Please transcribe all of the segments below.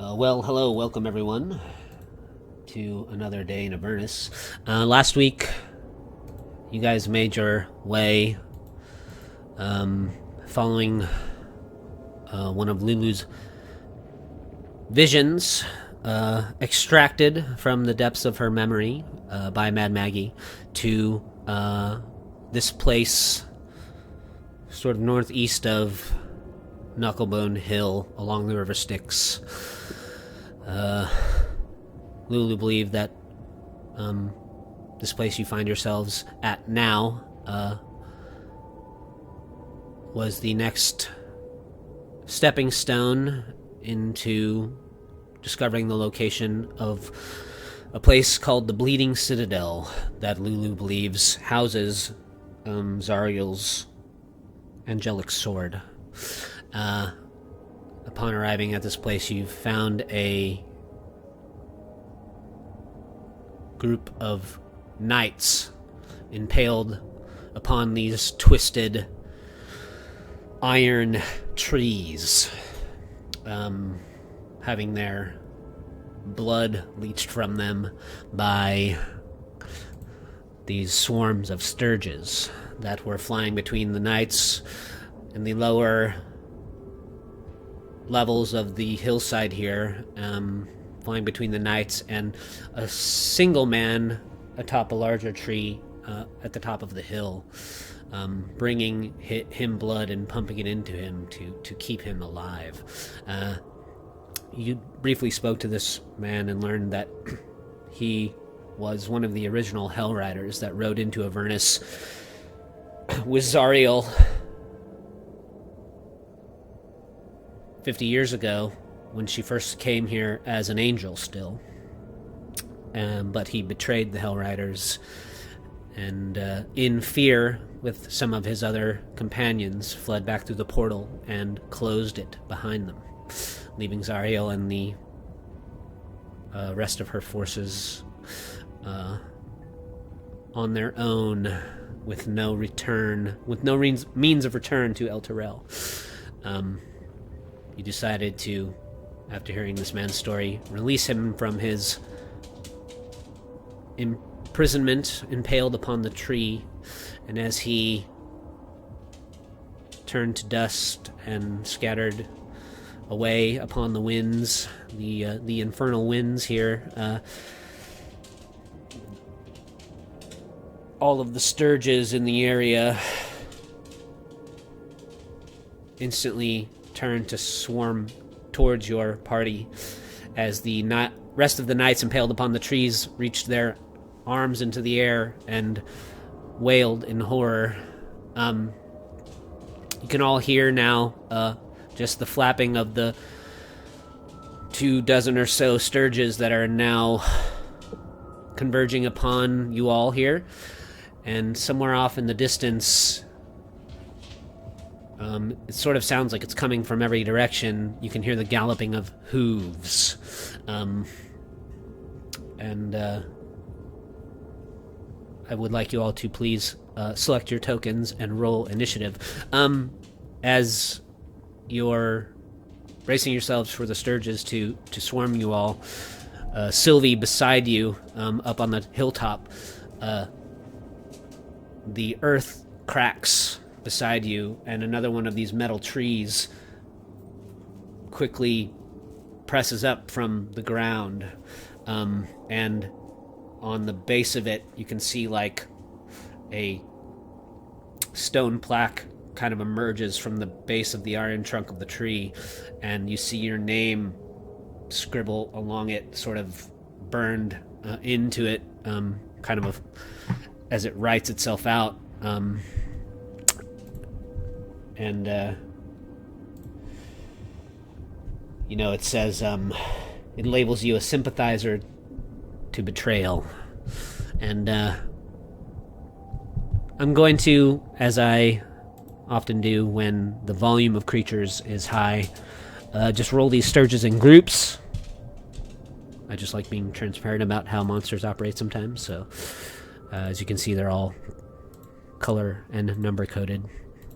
Well, hello, welcome everyone to another day in Avernus. Last week, you guys made your way following one of Lulu's visions, extracted from the depths of her memory by Mad Maggie, to this place sort of northeast of Knucklebone Hill along the River Styx. Lulu believed that this place you find yourselves at now was the next stepping stone into discovering the location of a place called the Bleeding Citadel that Lulu believes houses Zariel's angelic sword. Upon arriving at this place, you found a group of knights impaled upon these twisted iron trees, having their blood leached from them by these swarms of sturges that were flying between the knights and the lower levels of the hillside here, flying between the knights and a single man atop a larger tree at the top of the hill, bringing him blood and pumping it into him to keep him alive. You briefly spoke to this man and learned that he was one of the original Hellriders that rode into Avernus with Zariel 50 years ago, when she first came here as an angel still. But he betrayed the Hellriders, and in fear, with some of his other companions, fled back through the portal and closed it behind them, leaving Zariel and the rest of her forces on their own, with no means of return to El Terrell. You decided to, after hearing this man's story, release him from his imprisonment, impaled upon the tree, and as he turned to dust and scattered away upon the winds, the infernal winds here, all of the sturges in the area instantly turned to swarm towards your party as the rest of the knights impaled upon the trees reached their arms into the air and wailed in horror. You can all hear now just the flapping of the 24 or so sturges that are now converging upon you all here, and somewhere off in the distance, it sort of sounds like it's coming from every direction. You can hear the galloping of hooves. And I would like you all to please select your tokens and roll initiative. As you're bracing yourselves for the sturges to swarm you all, Sylvie beside you, up on the hilltop, the earth cracks beside you, and another one of these metal trees quickly presses up from the ground, and on the base of it you can see like a stone plaque kind of emerges from the base of the iron trunk of the tree, and you see your name scribble along it, sort of burned into it, kind of as it writes itself out. And it says, it labels you a sympathizer to betrayal. And I'm going to, as I often do when the volume of creatures is high, just roll these sturges in groups. I just like being transparent about how monsters operate sometimes, so as you can see, they're all color and number coded.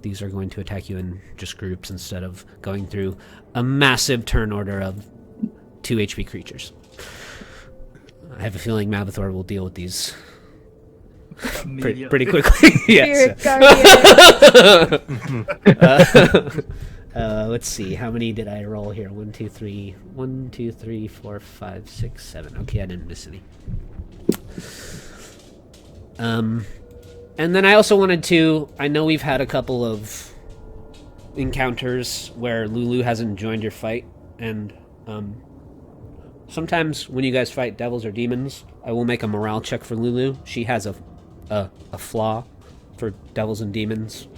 These are going to attack you in just groups instead of going through a massive turn order of 2 HP creatures. I have a feeling Mavathor will deal with these pretty quickly. Yes. Let's see. How many did I roll here? 1, 2, 3. 1, 2, 3, 4, 5, 6, 7. Okay, I didn't miss any. And then I also wanted to... I know we've had a couple of encounters where Lulu hasn't joined your fight, and sometimes when you guys fight devils or demons, I will make a morale check for Lulu. She has a flaw for devils and demons.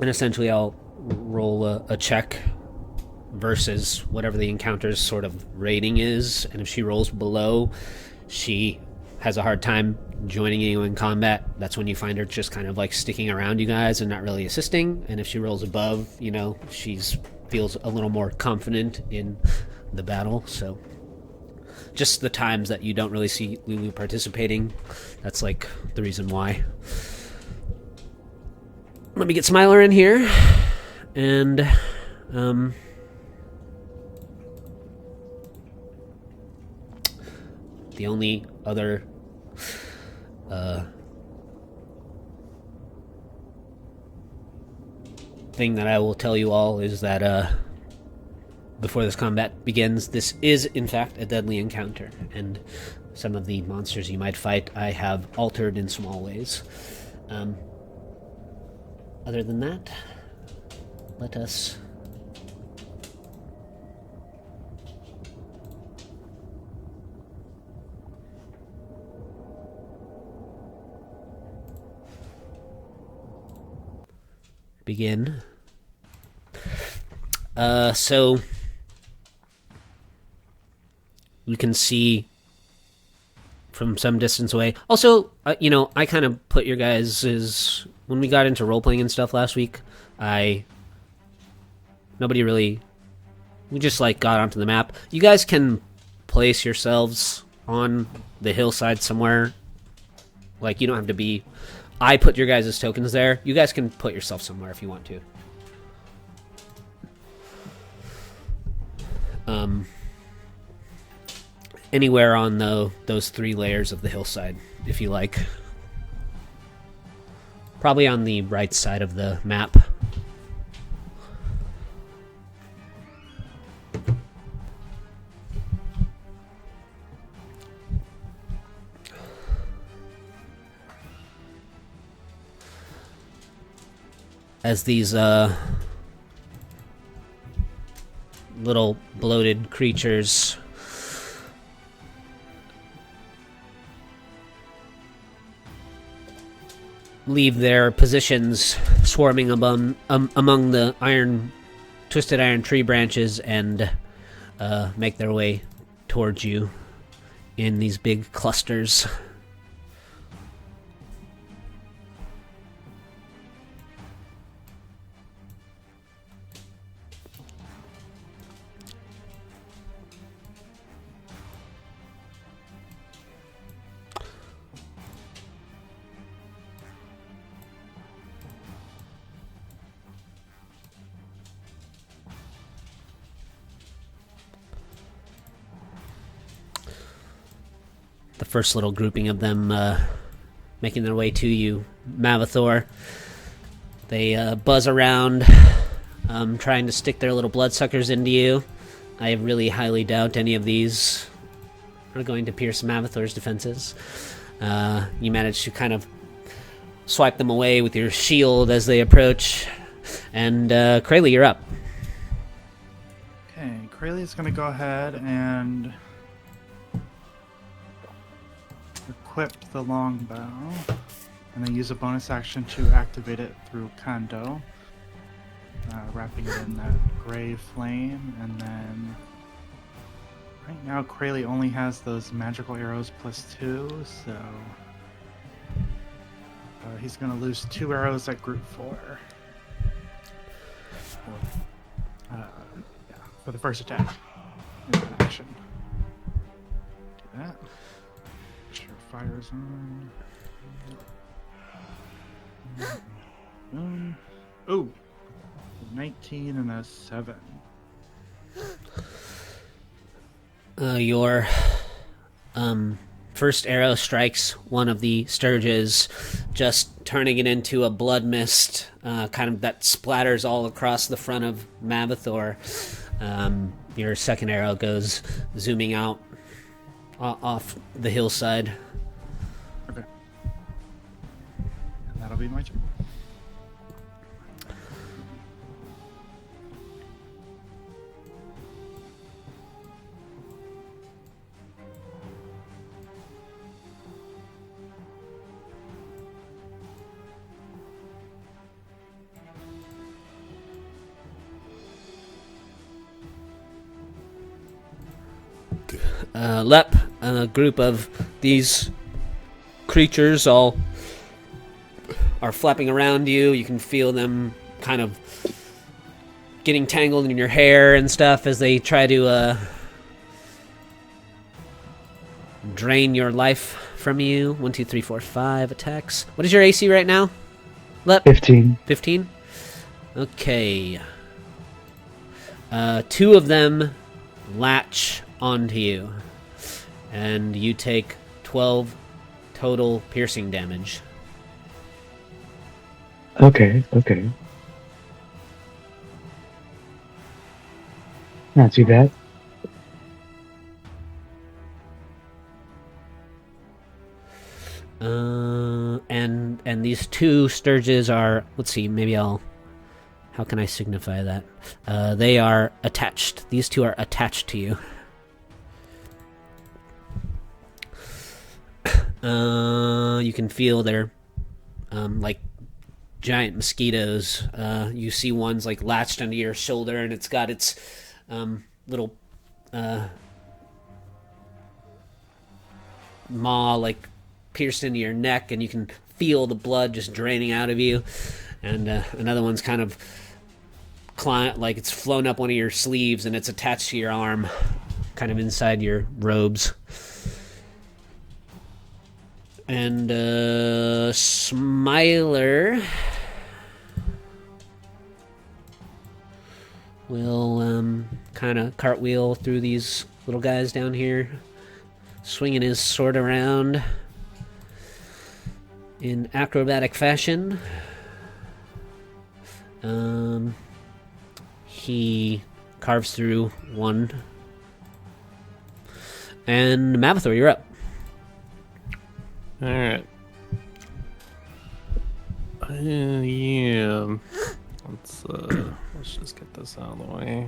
And essentially I'll roll a check versus whatever the encounter's sort of rating is, and if she rolls below, she has a hard time joining you in combat. That's when you find her just kind of like sticking around you guys and not really assisting. And if she rolls above, you know, she's feels a little more confident in the battle. So just the times that you don't really see Lulu participating, that's like the reason why. Let me get Smiler in here, and the only other thing that I will tell you all is that before this combat begins, this is in fact a deadly encounter, and some of the monsters you might fight I have altered in small ways. Other than that, let us begin. So you can see from some distance away. Also, you know, I kind of put your guys' when we got into role-playing and stuff last week, we just like got onto the map. You guys can place yourselves on the hillside somewhere. Like, you don't have to be... I put your guys' tokens there. You guys can put yourself somewhere if you want to. Anywhere on those 3 layers of the hillside, if you like. Probably on the right side of the map. As these little bloated creatures leave their positions, swarming among the twisted iron tree branches, and make their way towards you in these big clusters. The first little grouping of them making their way to you, Mavathor. They buzz around, trying to stick their little bloodsuckers into you. I really highly doubt any of these are going to pierce Mavathor's defenses. You manage to kind of swipe them away with your shield as they approach. And Krayley, you're up. Okay, Krayley's going to go ahead and equip the longbow, and then use a bonus action to activate it through Kando, wrapping it in that gray flame. And then right now Krayley only has those magical arrows +2, so he's going to lose 2 arrows at group 4 for the first attack in that action. Do that. Fires on. Oh, 19 and a 7. Your first arrow strikes one of the sturges, just turning it into a blood mist, kind of that splatters all across the front of Mavathor. Your second arrow goes zooming out off the hillside. Okay. And that'll be my turn. Lep, a group of these creatures all are flapping around you. You can feel them kind of getting tangled in your hair and stuff as they try to drain your life from you. 1, 2, 3, 4, 5 attacks. What is your AC right now, Lep? 15. 15? Okay. 2 of them latch onto you, and you take 12 total piercing damage. Okay. Not too bad. And these 2 sturges are, let's see, how can I signify that? They are attached. These 2 are attached to you. You can feel they're like giant mosquitoes. You see one's like latched onto your shoulder, and it's got its little maw like pierced into your neck, and you can feel the blood just draining out of you. And another one's kind of like it's flown up one of your sleeves, and it's attached to your arm, kind of inside your robes. And Smiler will kind of cartwheel through these little guys down here, swinging his sword around in acrobatic fashion. He carves through one. And Mavathor, you're up. Alright. Yeah. Let's just get this out of the way.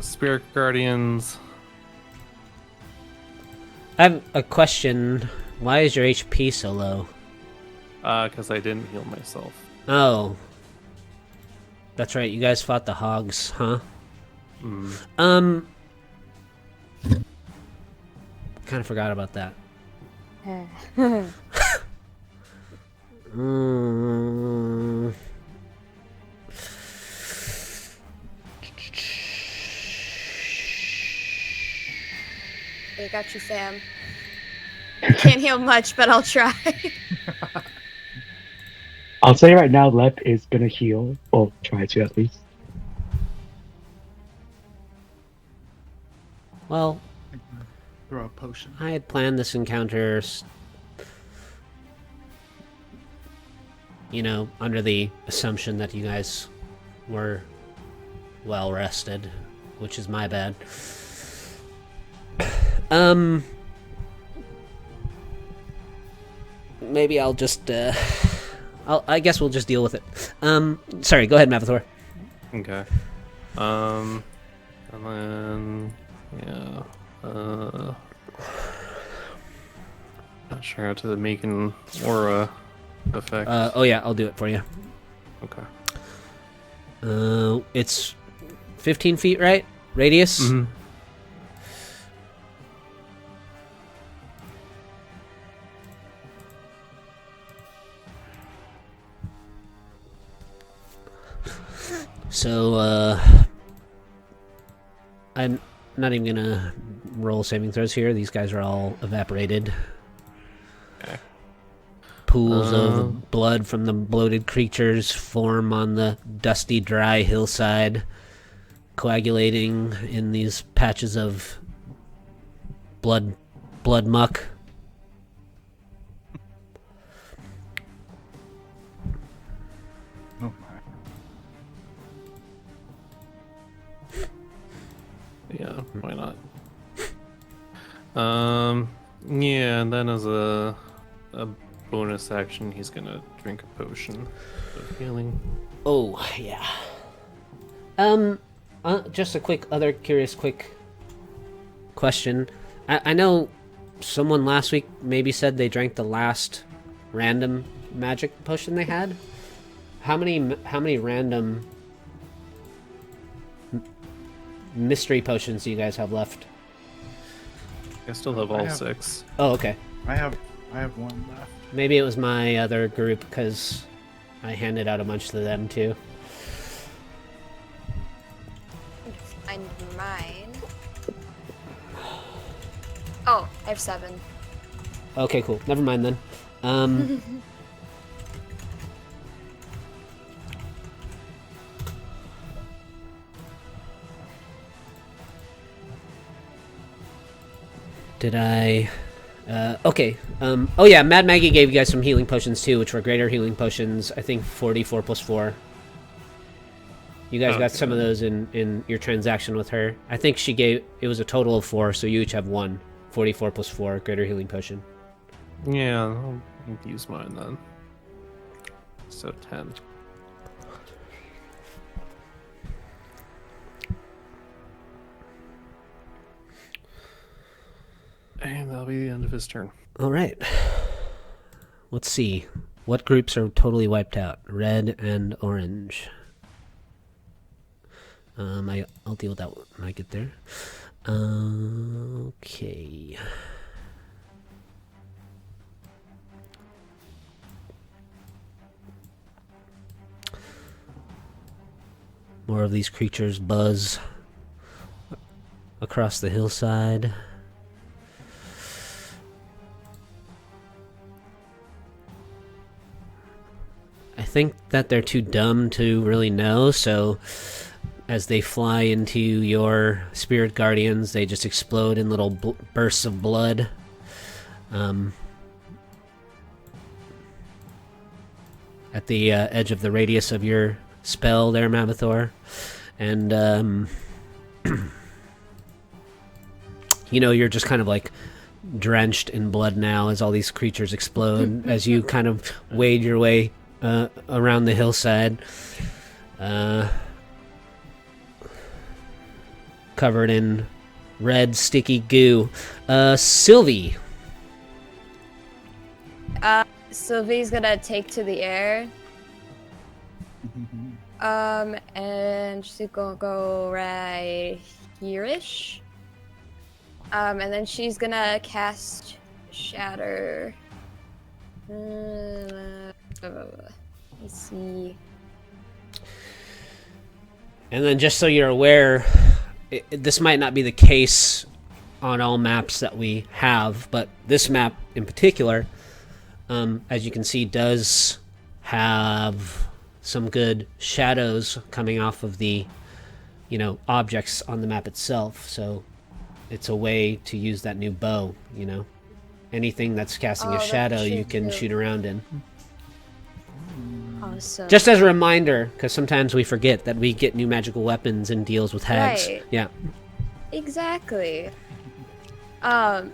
Spirit Guardians. I have a question. Why is your HP so low? Because I didn't heal myself. Oh. That's right, you guys fought the hogs, huh? Kind of forgot about that. I got you, Sam. Can't heal much, but I'll try. I'll tell you right now, Lep is gonna heal. Or try to, at least. Well, Throw a potion. I had planned this encounter, under the assumption that you guys were well rested, which is my bad. Maybe I'll just, I guess we'll just deal with it. Sorry, go ahead, Mavathor. Okay. And then, yeah. Not sure how to make an aura effect. Oh yeah, I'll do it for you. Okay. It's 15 feet, right? Radius? Mm-hmm. So, I'm not even gonna roll saving throws here. These guys are all evaporated. Okay. Pools of blood from the bloated creatures form on the dusty, dry hillside, coagulating in these patches of blood muck. Oh my. Yeah, why not? Yeah, and then as a bonus action, he's gonna drink a potion of healing. Oh, yeah. Just a quick question. I know someone last week maybe said they drank the last random magic potion they had. How many random mystery potions do you guys have left? I still have all 6. Oh, okay. I have one left. Maybe it was my other group because I handed out a bunch to them too. Find mine. Oh, I have 7. Okay, cool. Never mind then. Did I... okay. Oh yeah, Mad Maggie gave you guys some healing potions too, which were greater healing potions. I think 44 plus 4. You guys got some of those in your transaction with her. I think she gave... It was a total of 4, so you each have 1. 44 plus 4, greater healing potion. Yeah, I'll use mine then. So 10. And that'll be the end of his turn. All right. Let's see. What groups are totally wiped out? Red and orange. I'll deal with that when I get there. Okay. More of these creatures buzz across the hillside. I think that they're too dumb to really know, so as they fly into your spirit guardians, they just explode in little bursts of blood. At the edge of the radius of your spell there, Mabithor. And, you know, you're just kind of like drenched in blood now as all these creatures explode, as you kind of wade your way around the hillside. Covered in red, sticky goo. Sylvie. Sylvie's gonna take to the air. And she's gonna go right here-ish. And then she's gonna cast Shatter. Let's see. And then just so you're aware, this might not be the case on all maps that we have, but this map in particular, as you can see, does have some good shadows coming off of the, you know, objects on the map itself. So it's a way to use that new bow, you know. Anything that's casting a shadow, you can shoot around in. Awesome. Just as a reminder, because sometimes we forget that we get new magical weapons in deals with hags. Right. Yeah. Exactly. I'm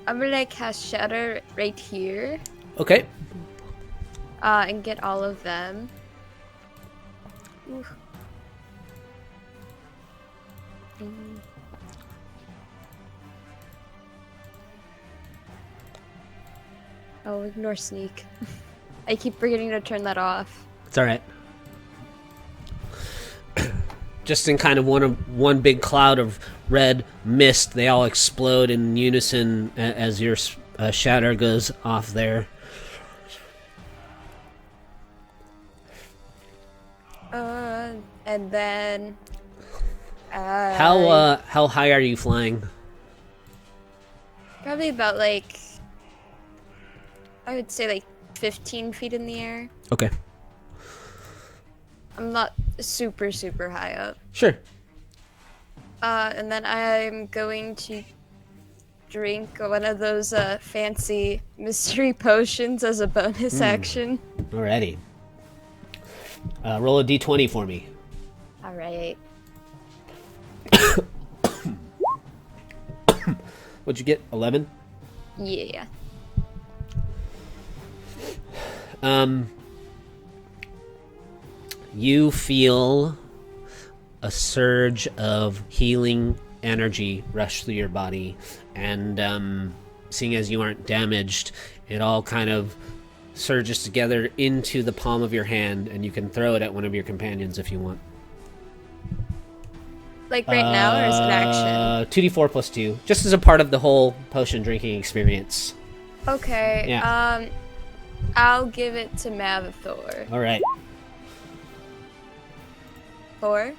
gonna cast Shatter right here. Okay. And get all of them. Oof. Oh, ignore sneak. I keep forgetting to turn that off. It's all right. Just in kind of one big cloud of red mist, they all explode in unison as your shatter goes off there. And then how high are you flying? probably about like, I would say like 15 feet in the air. Okay. I'm not super, super high up. Sure. And then I'm going to drink one of those fancy mystery potions as a bonus action. Alrighty. Roll a d20 for me. All right. What'd you get? 11? Yeah. You feel a surge of healing energy rush through your body, and seeing as you aren't damaged, it all kind of surges together into the palm of your hand, and you can throw it at one of your companions if you want. Like right now, or is it action? 2d4 plus 2, just as a part of the whole potion drinking experience. Okay. Yeah. I'll give it to Mavathor. All right. 4.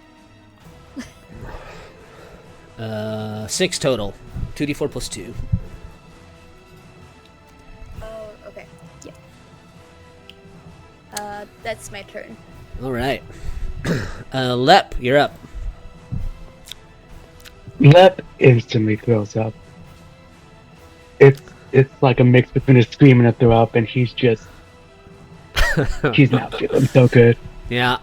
6 total. 2d4 plus 2. Oh, okay. Yeah. That's my turn. All right. Lep, you're up. Lep instantly throws up. It's like a mix between a scream and a throw up, and he's not feeling so good. Yeah.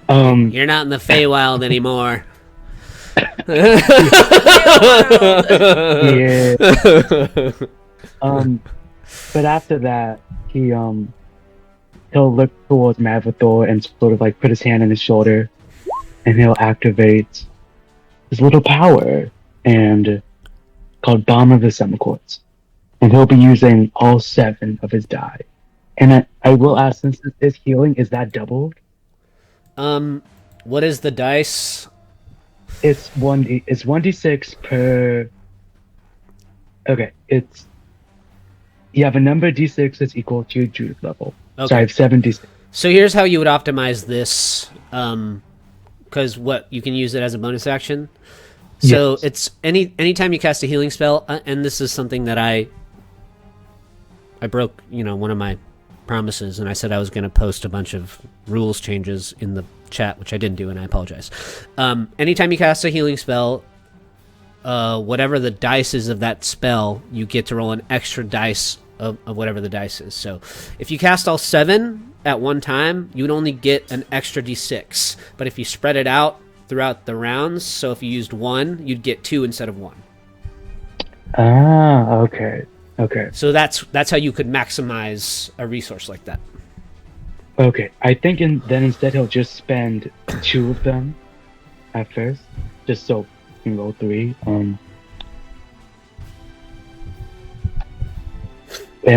Um, You're not in the Feywild anymore. yeah. But after that, he'll look towards Mavathor and sort of like put his hand on his shoulder, and he'll activate his little power and called Bomb of the Semicords. And he'll be using all 7 of his die. And I will ask, since this is healing, is that doubled? What is the dice? It's 1d6 per. Okay, you have a number of d6 that's equal to your druid level. Okay. So I have 7d6. So here's how you would optimize this, because you can use it as a bonus action. So Yes. it's anytime you cast a healing spell, and this is something that I broke, one of my promises, and I said I was going to post a bunch of rules changes in the chat, which I didn't do, and I apologize. Anytime you cast a healing spell, whatever the dice is of that spell, you get to roll an extra dice of whatever the dice is. So if you cast all 7 at one time, you would only get an extra d6. But if you spread it out throughout the rounds, so if you used 1, you'd get 2 instead of 1. Ah, okay. So that's how you could maximize a resource like that. Okay, I think then instead he'll just spend 2 of them at first, just so he can roll 3. And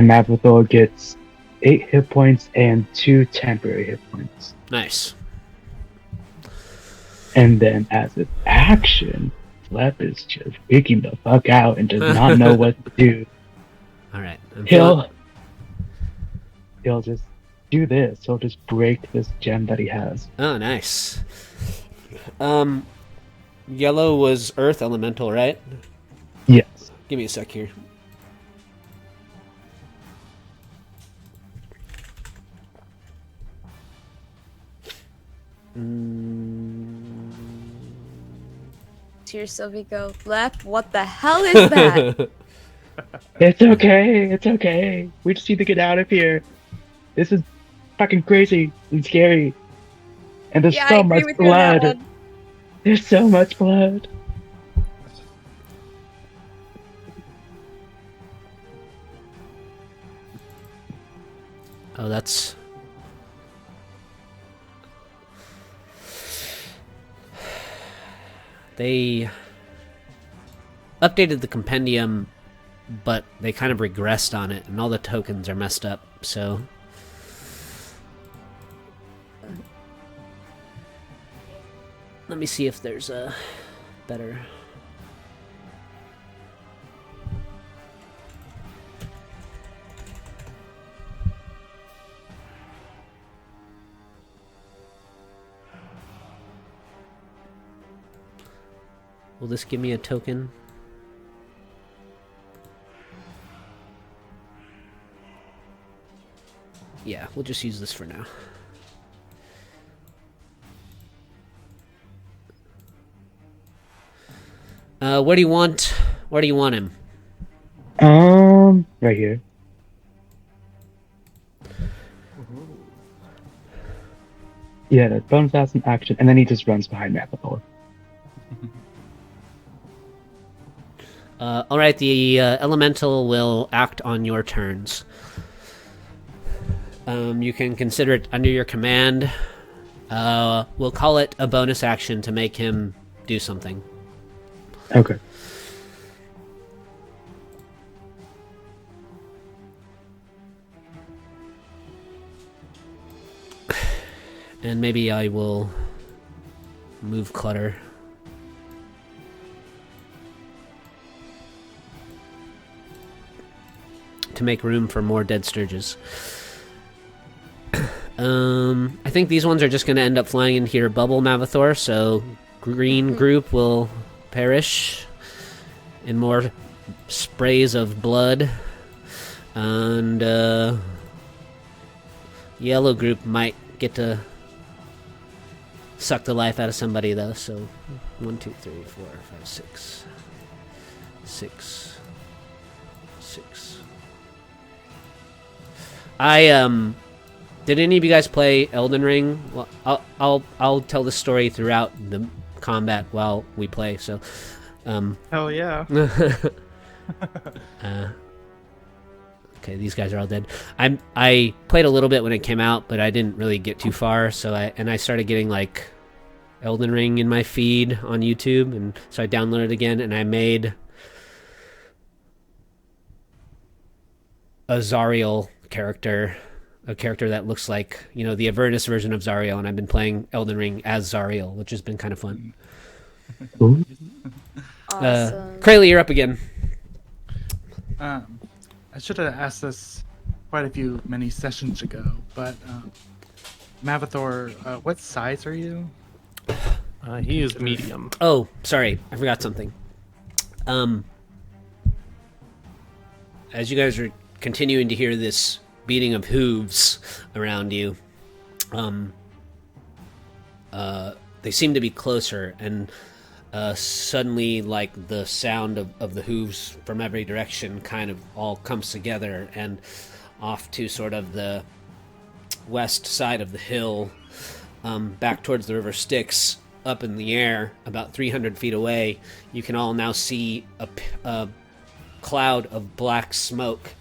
Mavathor gets 8 hit points and 2 temporary hit points. Nice. And then as an action, Flep is just freaking the fuck out and does not know what to do. All right. He'll just do this. He'll just break this gem that he has. Oh, nice. Yellow was Earth Elemental, right? Yes. Give me a sec here. Tear Sylvie go, Lep, what the hell is that? It's okay. We just need to get out of here. This is fucking crazy and scary. And there's Yeah, I so agree much with you on that blood. one. There's so much blood. Oh, that's... They updated the compendium, but they kind of regressed on it, and all the tokens are messed up, so... Let me see if there's a better... Will this give me a token? Yeah, we'll just use this for now. Where do you want? Where do you want him? Right here. Yeah, the bonus action, and then he just runs behind Mapaport. All right, the elemental will act on your turns. You can consider it under your command. We'll call it a bonus action to make him do something. Okay. And maybe I will move clutter. To make room for more dead sturges. I think these ones are just going to end up flying into your bubble, Mavathor, so green group will perish in more sprays of blood. And yellow group might get to suck the life out of somebody, though, so 1, 2, 3, 4, 5, 6. 6. Did any of you guys play Elden Ring? Well, I'll tell the story throughout the combat while we play. So, Hell yeah. Okay, these guys are all dead. I played a little bit when it came out, but I didn't really get too far. So I started getting like Elden Ring in my feed on YouTube, and so I downloaded it again, and I made a Zariel character, a character that looks like, you know, the Avernus version of Zariel, and I've been playing Elden Ring as Zariel, which has been kind of fun. Awesome. Krayley, you're up again. I should have asked this quite many sessions ago, but Mavathor, what size are you? He is medium. Oh, sorry, I forgot something. As you guys are continuing to hear this beating of hooves around you, they seem to be closer, and suddenly, like, the sound of the hooves from every direction kind of all comes together, and off to sort of the west side of the hill, back towards the river Styx, up in the air, about 300 feet away, you can all now see a cloud of black smoke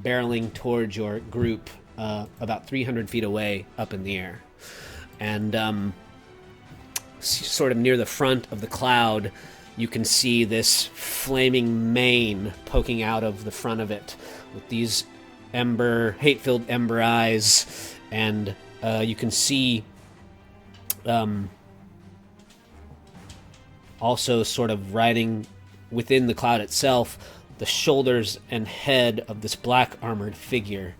barreling towards your group, about 300 feet away up in the air. And sort of near the front of the cloud, you can see this flaming mane poking out of the front of it with these hate-filled ember eyes, and you can see also sort of riding within the cloud itself the shoulders and head of this black armored figure,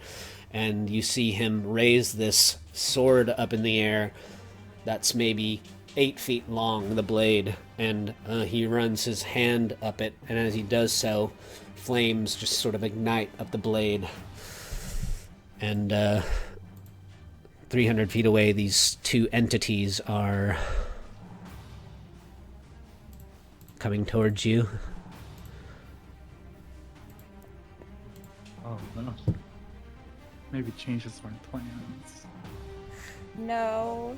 and you see him raise this sword up in the air that's maybe 8 feet long, the blade, and he runs his hand up it, and as he does so, flames just sort of ignite up the blade. And 300 feet away, these two entities are coming towards you. Oh no. Maybe changes my plans. No.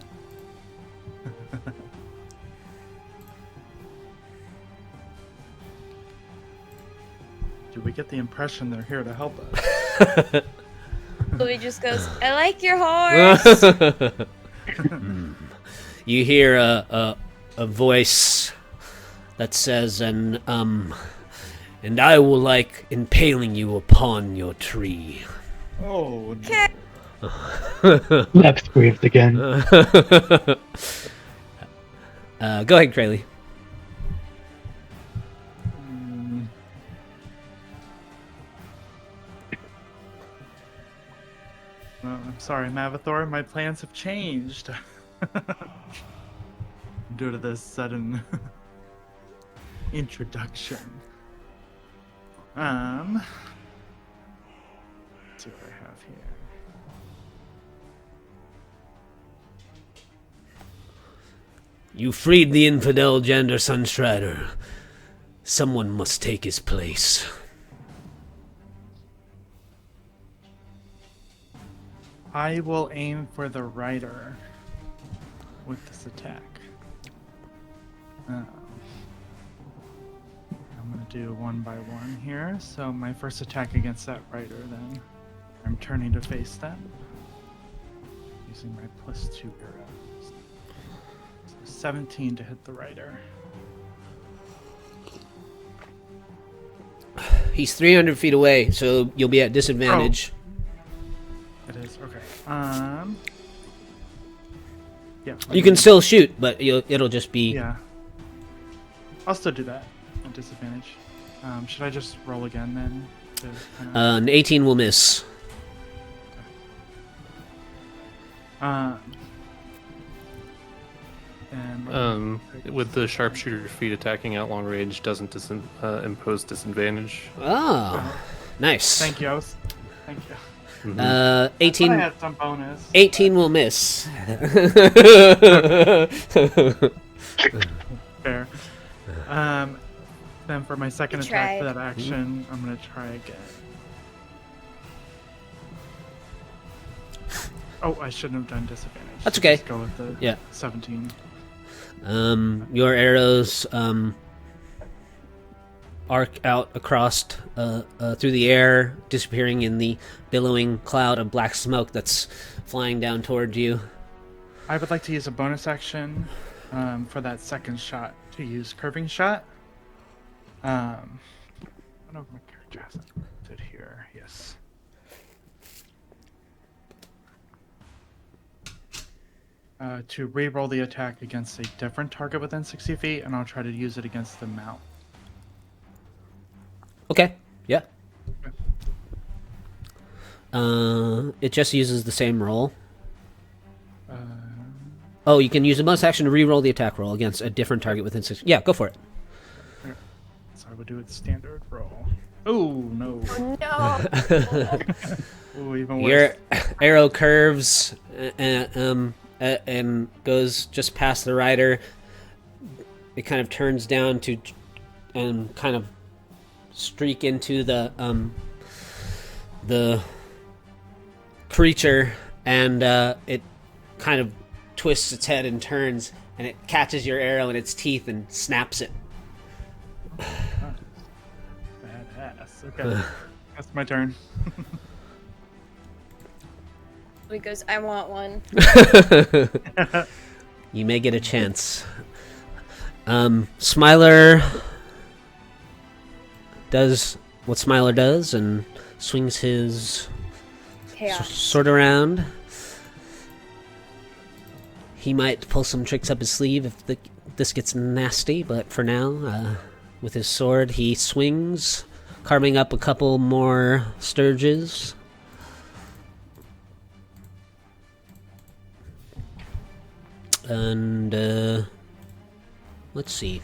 Do we get the impression they're here to help us? Louis just goes, I like your horse. You hear a voice that says, and I will like impaling you upon your tree. Oh, no. Okay. Left squeezed again. Go ahead, Krayley. Well, I'm sorry, Mavathor. My plans have changed due to this sudden introduction. Let's see what I have here. You freed the infidel Jander Sunstrider. Someone must take his place. I will aim for the rider with this attack. I'm going to do one by one here. So my first attack against that rider, then I'm turning to face them using my +2 arrows. So 17 to hit the rider. He's 300 feet away, so you'll be at disadvantage. It is okay. Yeah. You can still shoot, but it'll just be... Yeah. I'll still do that at disadvantage. Should I just roll again then? To kinda... An 18 will miss. And With the sharpshooter feat attacking at long range doesn't impose disadvantage. Oh, nice. thank you. Thank you. 18. I had some bonus. 18 will miss. Fair. Then for my second You attack for tried. that action, I'm gonna try again. Oh, I shouldn't have done disadvantage. That's okay. Just go with the Yeah. 17. Your arrows arc out across through the air, disappearing in the billowing cloud of black smoke that's flying down toward you. I would like to use a bonus action for that second shot to use curving shot. I don't know if my character has it here. Yes. To re-roll the attack against a different target within 60 feet, and I'll try to use it against the mount. Okay, yeah. It just uses the same roll. Oh, you can use a bonus action to re-roll the attack roll against a different target within 6. Yeah, go for it. So I would do it standard roll. Oh no! No. Oh, even worse. Your arrow curves and goes just past the rider. It kind of turns down to and kind of streak into the creature, and it kind of twists its head and turns, and it catches your arrow in its teeth and snaps it. Badass. Okay, that's my turn. He goes, I want one. You may get a chance. Smiler does what Smiler does and swings his Chaos. sword around. He might pull some tricks up his sleeve if this gets nasty, but for now, with his sword, he swings, carving up a couple more sturges. And, let's see.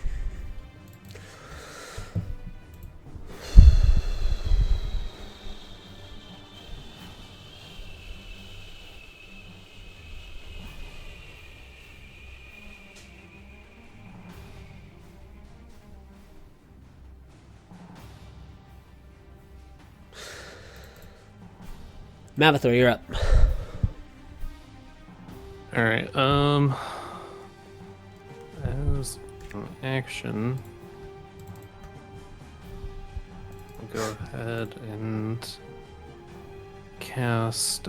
Mavathor, you're up. Alright, as an action, I'll go ahead and cast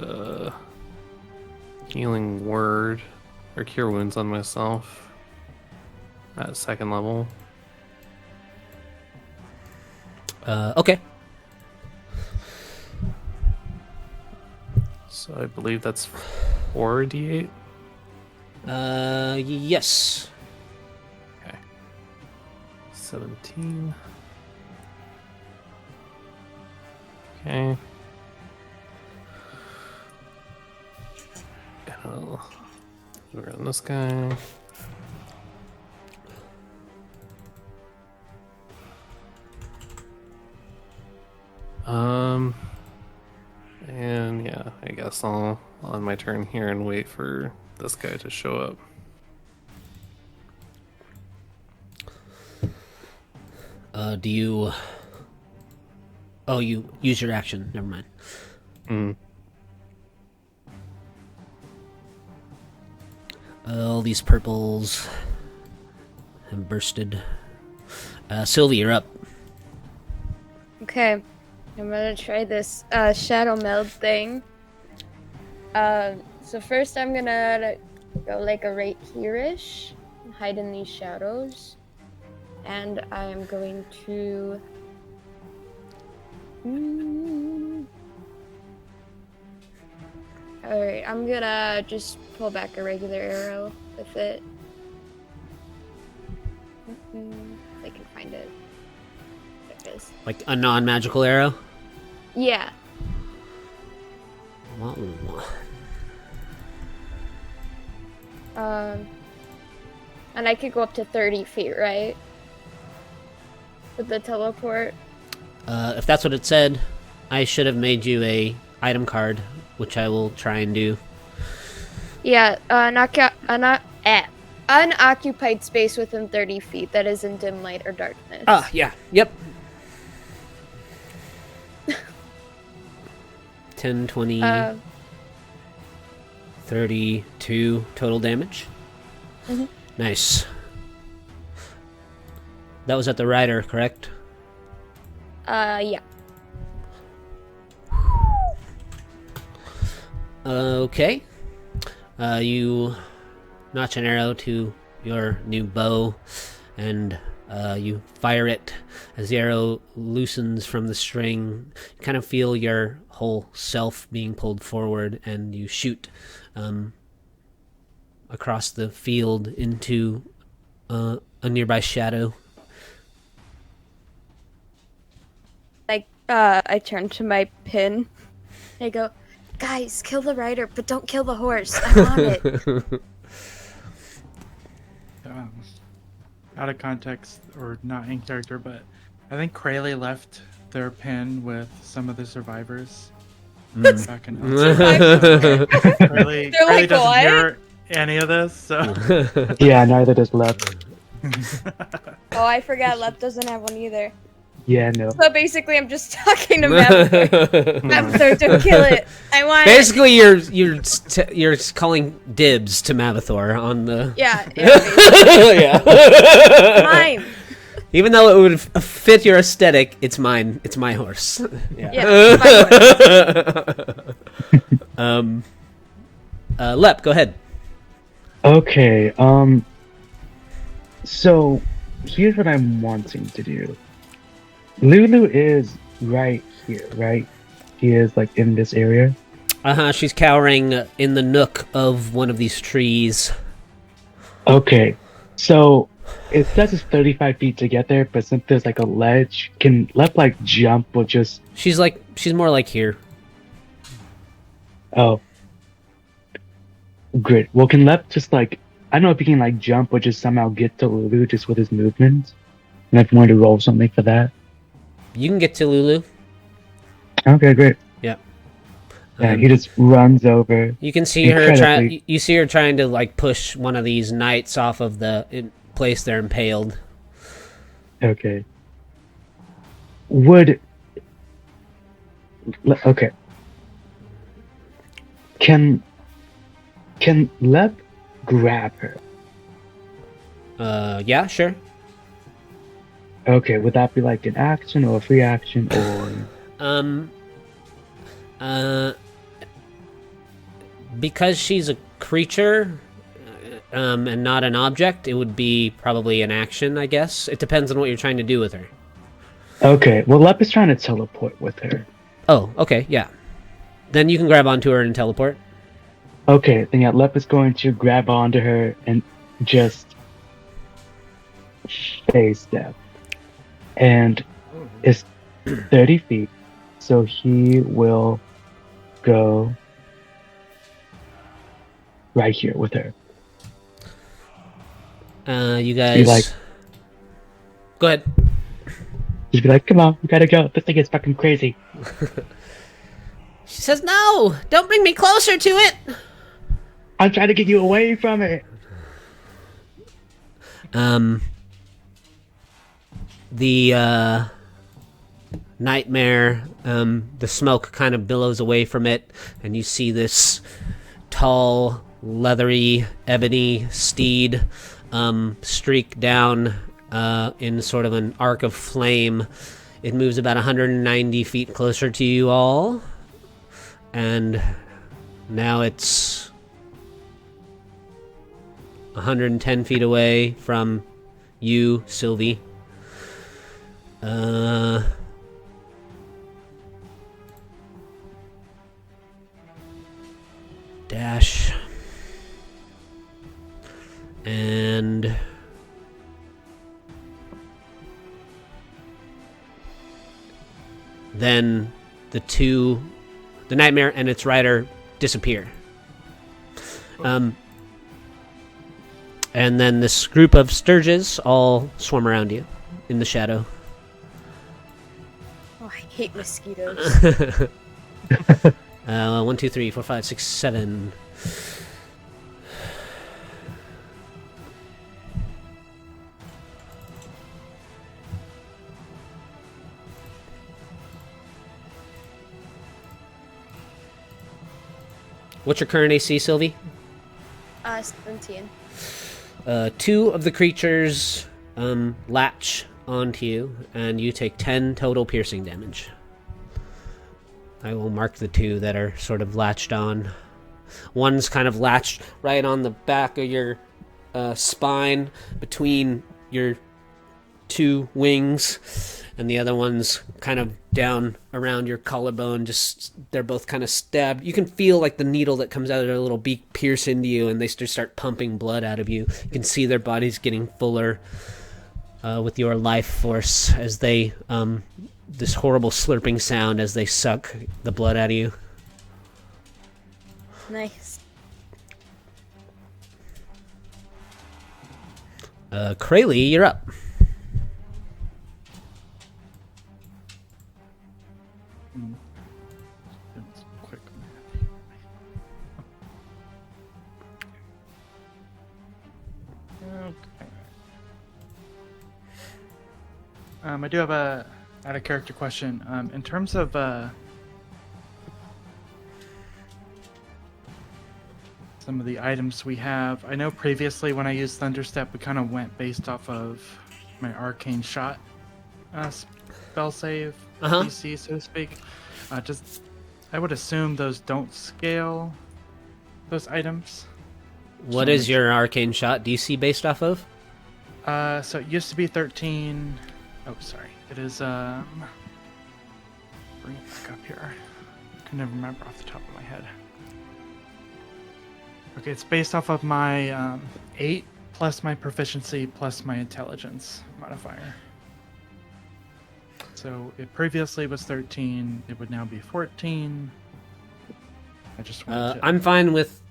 Healing Word, or Cure Wounds on myself at 2nd level. Okay. So I believe that's 4d8. Yes. Okay. 17. Okay. And I'll go around this guy. And yeah, I guess I'll on my turn here and wait for this guy to show up. Do you... Oh, you use your action. Never mind. All these purples have bursted. Sylvie, you're up. Okay, I'm gonna try this shadow meld thing. So first I'm gonna go like a right here-ish, hide in these shadows, and I am going to. Alright, I'm gonna just pull back a regular arrow with it. If I can find it. There it is. Like a non-magical arrow? Yeah. And I could go up to 30 feet, right? With the teleport. If that's what it said, I should have made you a item card, which I will try and do. Yeah, unoccupied space within 30 feet that is in dim light or darkness. Ah, yeah, yep. 10, 20, 32 total damage. Mhm. Nice. That was at the rider, correct? Yeah. Okay. You notch an arrow to your new bow, and you fire it. As the arrow loosens from the string, you kind of feel your whole self being pulled forward, and you shoot across the field into a nearby shadow. I turn to my pin. I go, guys, kill the rider, but don't kill the horse. I want it. Out of context, or not in character, but I think Krayley left their pin with some of the survivors back in Krayley They're like, doesn't "What?" hear any of this, so Yeah, neither does Lep. Oh, I forgot Lep doesn't have one either. Yeah, no. So basically, I'm just talking to Mavthor. Mavthor, don't kill it. I want Basically, you're calling dibs to Mavthor on the. it. Yeah. Yeah. Yeah. Mine. Even though it would fit your aesthetic, it's mine. It's my horse. Yeah. Yeah. My horse. Lep, go ahead. Okay, so here's what I'm wanting to do. Lulu is right here, right? She is like in this area. She's cowering in the nook of one of these trees. Okay, so it says it's 35 feet to get there, but since there's like a ledge, can Lep like jump or just... She's more like here. Oh. Great. Well, can Lep just like... I don't know if he can like jump or just somehow get to Lulu just with his movements. And if you want to roll something for that. You can get to Lulu. Okay, great. Yep. Yeah, he just runs over. You can see her incredibly- You see her trying to like push one of these knights off of the place they're impaled. Okay. Okay. Can Lep grab her? Yeah, sure. Okay, would that be like an action or a free action or... Because she's a creature, and not an object, it would be probably an action, I guess. It depends on what you're trying to do with her. Okay, well, Lep is trying to teleport with her. Oh, okay, yeah. Then you can grab onto her and teleport. Okay, then yeah, Lep is going to grab onto her and just phase step. And it's 30 feet, so he will go right here with her. You guys... Go ahead. Just be like, come on, we gotta go. This thing is fucking crazy. She says, no! Don't bring me closer to it! I'm trying to get you away from it. The nightmare, the smoke kind of billows away from it, and you see this tall, leathery, ebony steed streak down in sort of an arc of flame. It moves about 190 feet closer to you all, and now it's 110 feet away from you, Sylvie. Dash. And then the nightmare and its rider disappear. And then this group of sturges all swarm around you in the shadow. Oh, I hate mosquitoes. 1, 2, 3, 4, 5, 6, 7. What's your current AC, Sylvie? 17. 2 of the creatures latch onto you, and you take 10 total piercing damage. I will mark the 2 that are sort of latched on. One's kind of latched right on the back of your spine between your 2 wings, and the other one's kind of down around your collarbone. Just they're both kind of stabbed. You can feel like the needle that comes out of their little beak pierce into you, and they start pumping blood out of you. You can see their bodies getting fuller with your life force as they this horrible slurping sound as they suck the blood out of you. Nice. Krayley, you're up. Quick math. Okay. I do have a out of character question. In terms of some of the items we have, I know previously when I used Thunderstep, we kind of went based off of my arcane shot spell save DC, so to speak. I would assume those don't scale those items. What is your arcane shot DC based off of? So it used to be 13. Oh, sorry. It is bring it back up here. I can never remember off the top of my head. Okay, it's based off of my 8 plus my proficiency plus my intelligence modifier. So it previously was 13. It would now be 14. I just wanted to... I'm fine with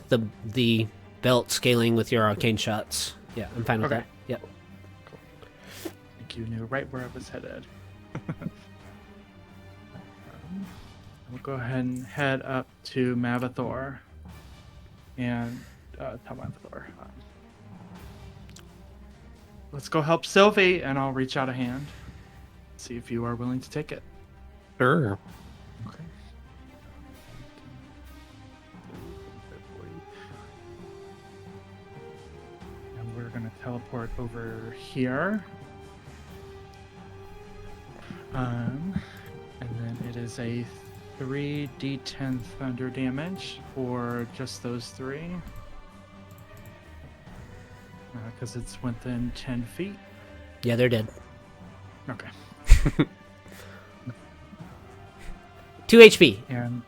the belt scaling with your arcane shots. Yeah, I'm fine with Okay. that. Yep. Cool. I think you knew right where I was headed. We'll go ahead and head up to Mavathor and tell Mavathor. Let's go help Sylvie, and I'll reach out a hand. See if you are willing to take it. Sure. Okay. And we're gonna teleport over here. And then it is a 3d10 thunder damage for just those 3. Because it's within 10 feet. Yeah, they're dead. Okay. 2 HP. And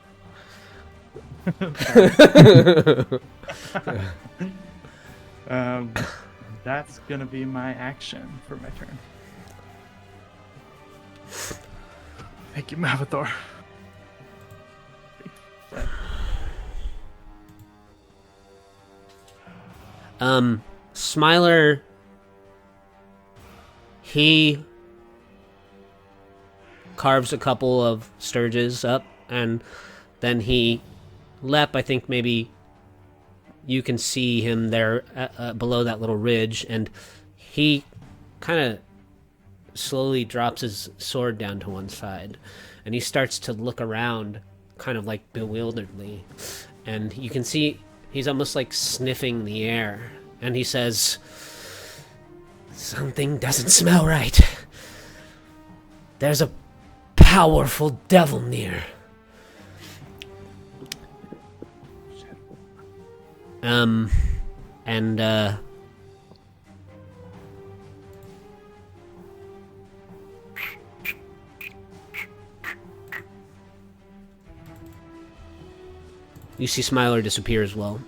that's gonna be my action for my turn. Thank you, Mavathor. Smiler, he carves a couple of sturges up, and then Lep, I think maybe you can see him there below that little ridge, and he kind of slowly drops his sword down to one side, and he starts to look around, kind of like bewilderedly. And you can see he's almost like sniffing the air, and he says, "Something doesn't smell right. There's a powerful devil near." You see Smiler disappear as well.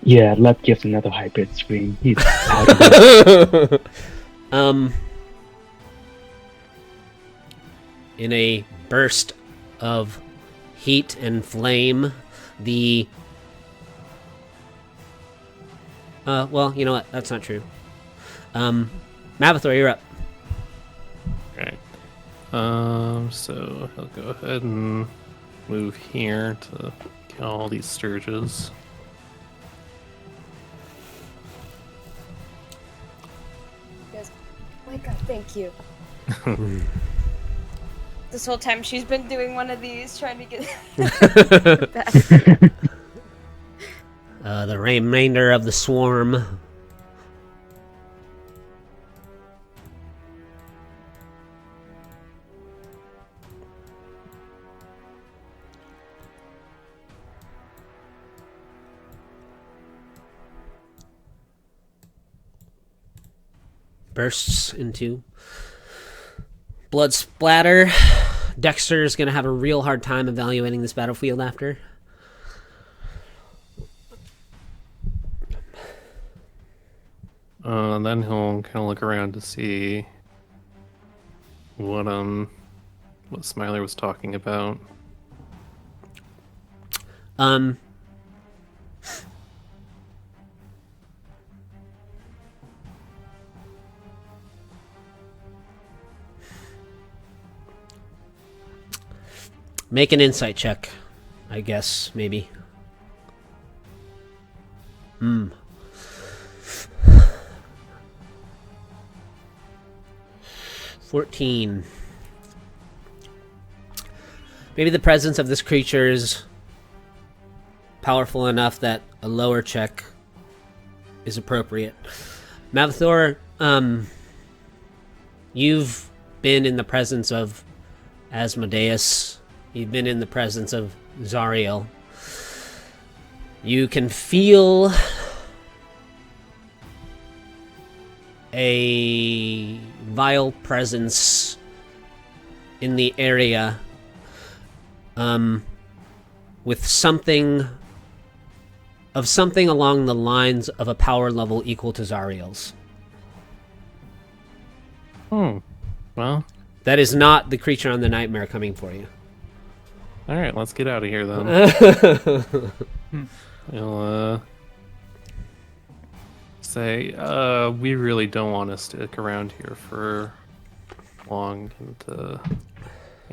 Yeah, Lep gives another hybrid scream. He's out of it. In a burst of heat and flame, the... well, you know what? That's not true. Mavathor, you're up. Right. So he'll go ahead and move here to kill all these Sturges. Guys, wake up, thank you. This whole time she's been doing one of these, trying to get back. The remainder of the swarm. Bursts into blood splatter. Dexter is going to have a real hard time evaluating this battlefield after. Then he'll kind of look around to see what Smiler was talking about. Make an insight check, I guess, maybe. 14. Maybe the presence of this creature is powerful enough that a lower check is appropriate. Mavathor, you've been in the presence of Asmodeus. You've been in the presence of Zariel. You can feel a vile presence in the area, with something along the lines of a power level equal to Zariel's. Well, that is not the creature on the nightmare coming for you. All right, let's get out of here then. We'll say we really don't want to stick around here for long, and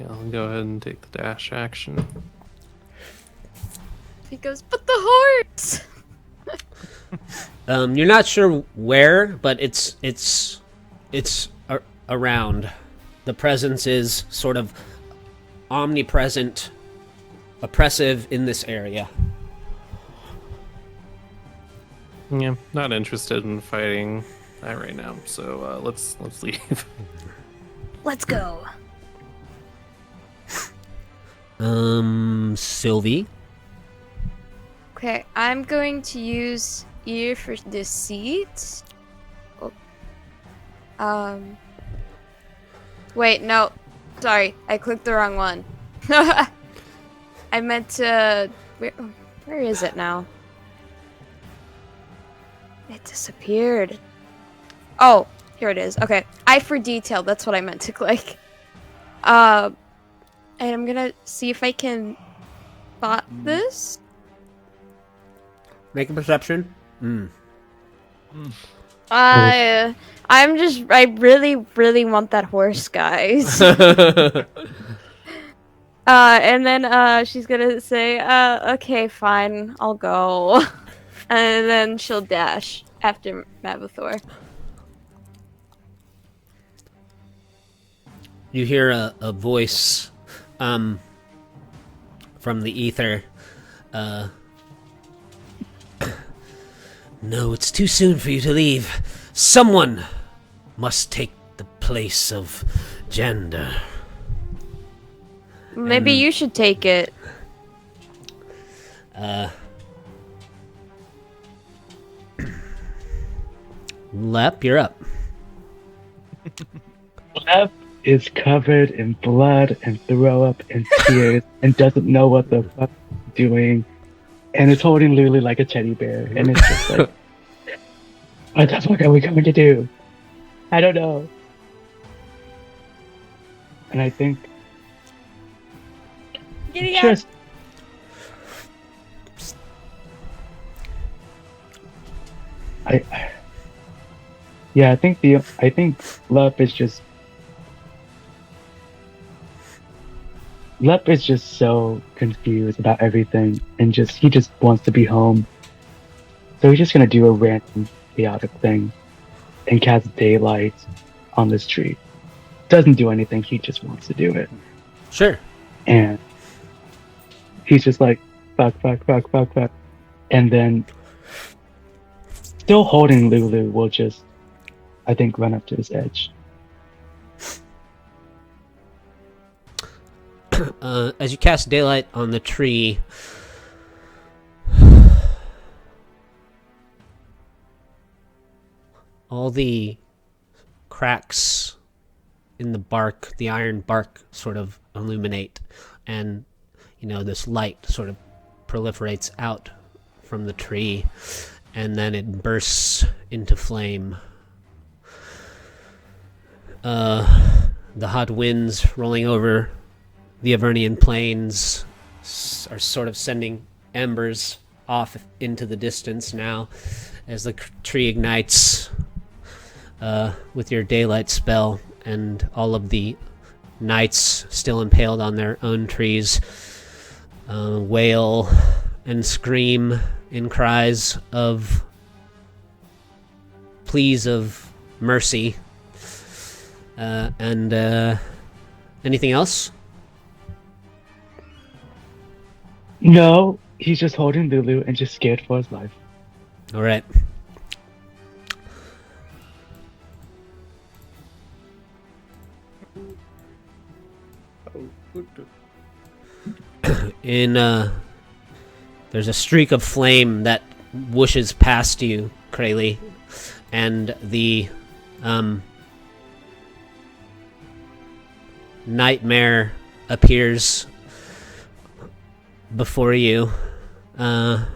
I'll go ahead and take the dash action. He goes, but the horse. You're not sure where, but it's around. The presence is sort of omnipresent, oppressive in this area. Yeah, not interested in fighting that right now. So let's leave. Let's go. Sylvie. Okay, I'm going to use ear for deceit. Oh. Wait, no. Sorry, I clicked the wrong one. I meant to... Where is it now? It disappeared. Oh, here it is. Okay, eye for detail. That's what I meant to click. And I'm gonna see if I can spot this. Make a perception. I really, really want that horse, guys. And then she's gonna say, okay, fine, I'll go. And then she'll dash after Mavathor. You hear a voice from the ether. No, it's too soon for you to leave. Someone must take the place of gender. Maybe you should take it. Lep, you're up. Lep is covered in blood and throw up and tears and doesn't know what the fuck he's doing, and is holding Lulu like a teddy bear, and it's just like, what the fuck are we going to do? I don't know. And I think Giddy up. just I think Lep is just so confused about everything, and he just wants to be home. So he's just gonna do a random chaotic thing and cast daylight on this tree. Doesn't do anything, he just wants to do it. Sure. And he's just like, fuck. And then, still holding Lulu, will just, I think, run up to his edge. As you cast daylight on the tree, all the cracks in the bark, the iron bark, sort of illuminate, and this light sort of proliferates out from the tree, and then it bursts into flame. The hot winds rolling over the Avernian plains are sort of sending embers off into the distance now as the tree ignites with your daylight spell, and all of the knights still impaled on their own trees wail and scream in cries of pleas of mercy. And anything else? No, he's just holding Lulu and just scared for his life. All right. There's a streak of flame that whooshes past you, Krayley, and the nightmare appears before you. And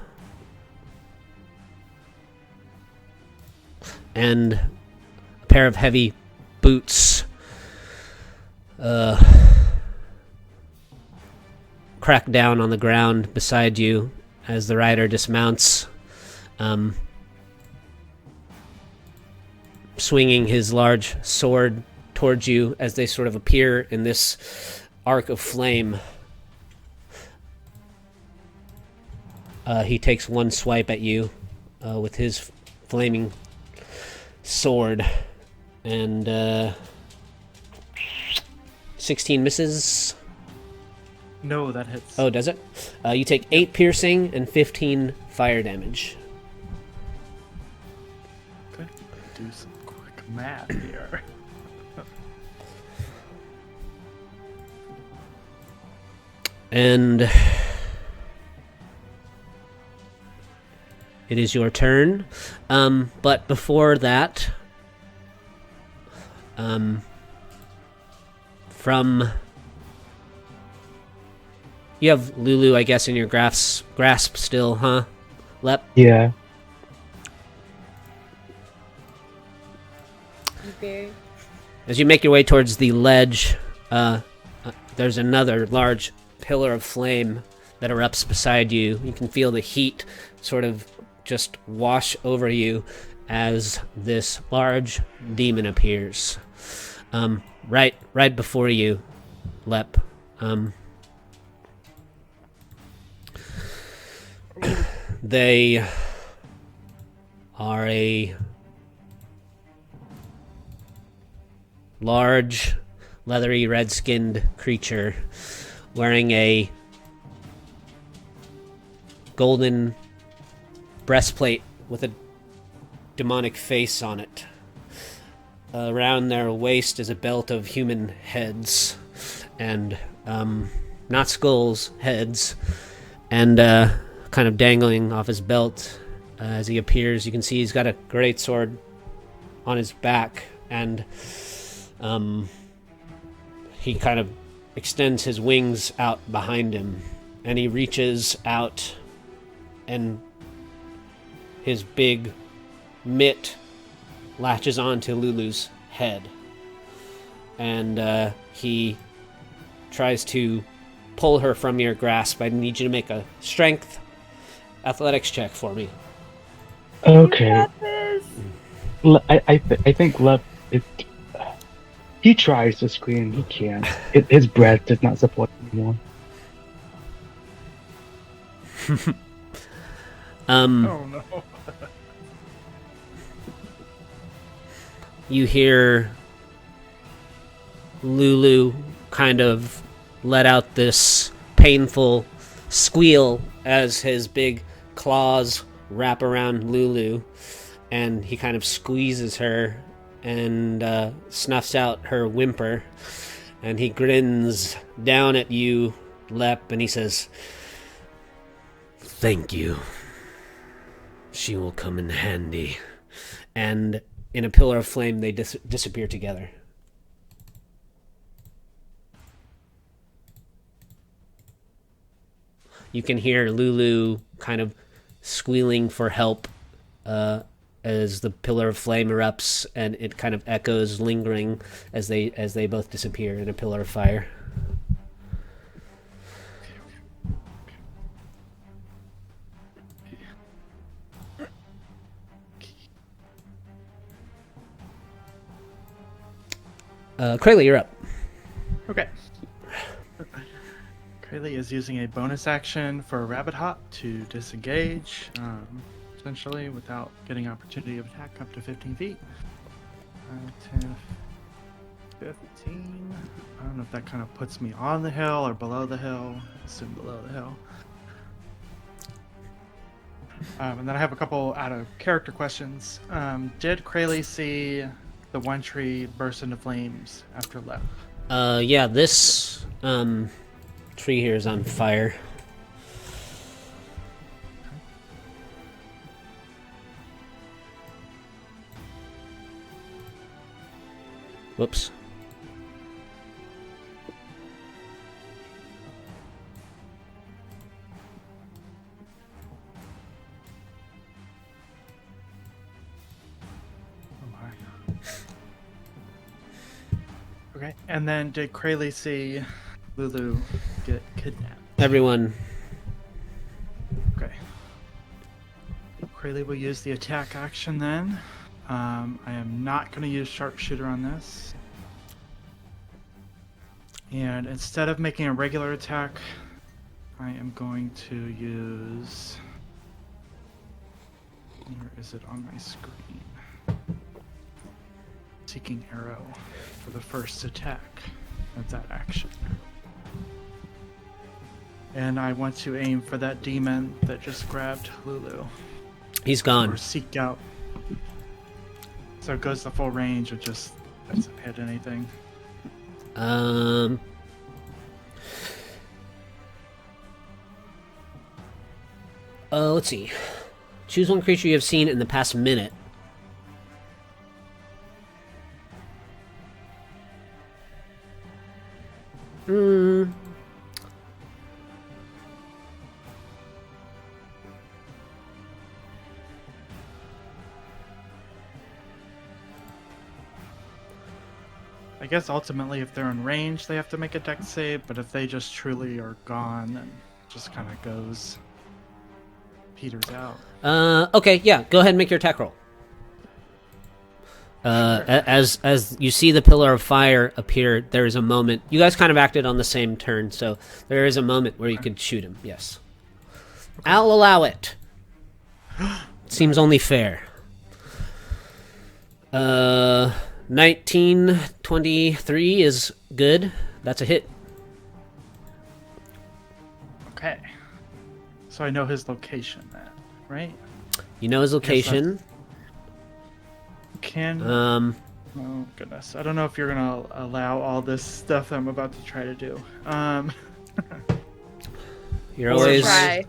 a pair of heavy boots crack down on the ground beside you as the rider dismounts, swinging his large sword towards you as they sort of appear in this arc of flame. He takes one swipe at you with his flaming sword, and 16 misses. No, that hits. Oh, does it? You take 8 piercing and 15 fire damage. Okay. Do some quick math here. And it is your turn. But before that, from... You have Lulu, I guess, in your grasp still, huh, Lep? Yeah. Okay. As you make your way towards the ledge, there's another large pillar of flame that erupts beside you. You can feel the heat sort of just wash over you as this large demon appears. Right before you, Lep. They are a large, leathery, red-skinned creature wearing a golden breastplate with a demonic face on it. Around their waist is a belt of human heads, and not skulls, heads, and kind of dangling off his belt as he appears. You can see he's got a great sword on his back, and he kind of extends his wings out behind him, and he reaches out, and his big mitt latches onto Lulu's head, and he tries to pull her from your grasp. I need you to make a strength athletics check for me. Okay. I think Left. He tries to scream. He can't. His breath does not support anymore. Oh no. You hear Lulu kind of let out this painful squeal as his big claws wrap around Lulu, and he kind of squeezes her and snuffs out her whimper, and he grins down at you, Lep, and he says, "Thank you. She will come in handy." And in a pillar of flame, they disappear together. You can hear Lulu kind of squealing for help as the pillar of flame erupts, and it kind of echoes, lingering as they both disappear in a pillar of fire. Krayley, you're up. Okay. Krayley is using a bonus action for a rabbit hop to disengage, essentially, without getting opportunity of attack up to 15 feet. 10, 15. I don't know if that kind of puts me on the hill or below the hill. I assume below the hill. And then I have a couple out of character questions. Did Krayley see the one tree burst into flames after left? Yeah, this tree here is on fire. Whoops. Okay, and then did Krayley see Lulu get kidnapped? Everyone. Okay. Krayley will use the attack action then. I am not going to use sharpshooter on this. And instead of making a regular attack, I am going to use... Where is it on my screen? Seeking arrow for the first attack of that action. And I want to aim for that demon that just grabbed Lulu. He's gone. Or seek out. So it goes the full range, it just doesn't hit anything. Let's see. Choose one creature you have seen in the past minute. I guess ultimately if they're in range they have to make a dex save, but if they just truly are gone, then it just kind of goes... peters out. Okay, yeah, go ahead and make your attack roll. As you see the pillar of fire appear, there is a moment. You guys kind of acted on the same turn, so there is a moment where you could shoot him. Yes. I'll allow it. Seems only fair. 1923 is good. That's a hit. Okay. So I know his location then, right? You know his location. Can Um, oh goodness, I don't know if you're gonna allow all this stuff I'm about to try to do. you're Or always Try.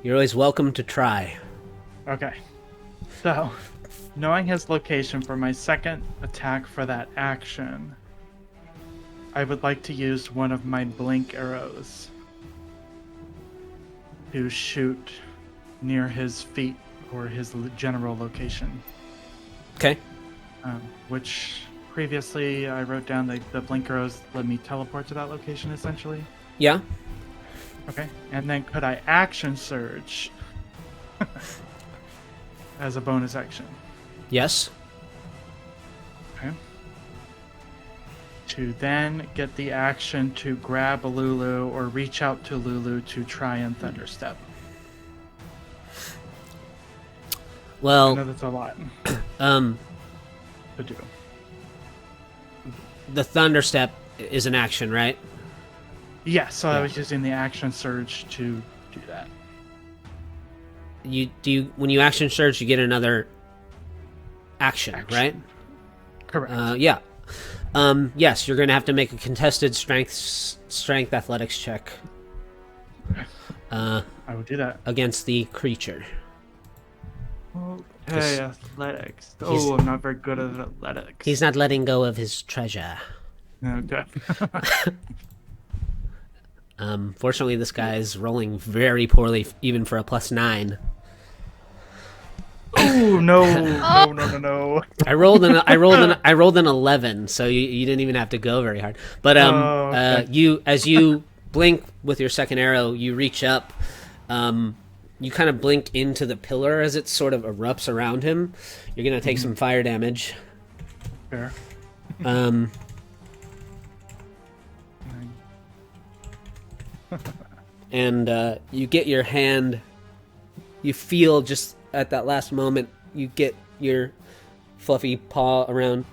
you're always welcome to try. Okay. So, knowing his location for my second attack for that action, I would like to use one of my blink arrows to shoot near his feet or his general location. Okay. Which previously I wrote down the blink arrows let me teleport to that location essentially. Yeah. Okay. And then could I action surge as a bonus action? Yes. Okay. To then get the action to grab Lulu or reach out to Lulu to try and thunderstep. I know Well, that's a lot um, to do. the thunderstep is an action, right? Yeah, so Yeah. I was using the action surge to do that. When you action surge, you get another action, Action. right? Correct. Yeah. Yes, you're gonna have to make a contested strength athletics check I would do that. against the creature. Okay, athletics. Oh, I'm not very good at athletics. He's not letting go of his treasure. Okay. Fortunately, this guy's rolling very poorly, even for a +9. Oh no! I rolled an 11, so you didn't even have to go very hard. But okay. as you blink with your second arrow, you reach up. You kind of blink into the pillar as it sort of erupts around him. You're gonna take some fire damage. Fair. And you get your hand. You feel just at that last moment, you get your fluffy paw around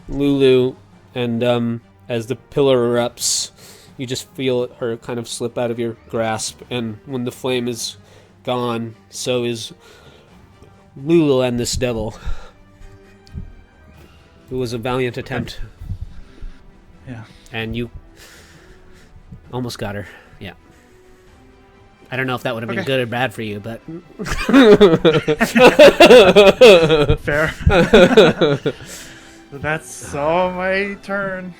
Lulu, and as the pillar erupts, you just feel her kind of slip out of your grasp. And when the flame is gone, so is Lulu and this devil. It was a valiant attempt, Yeah. and you almost got her. Yeah. I don't know if that would have been Okay. good or bad for you, but Fair. That's all my turn.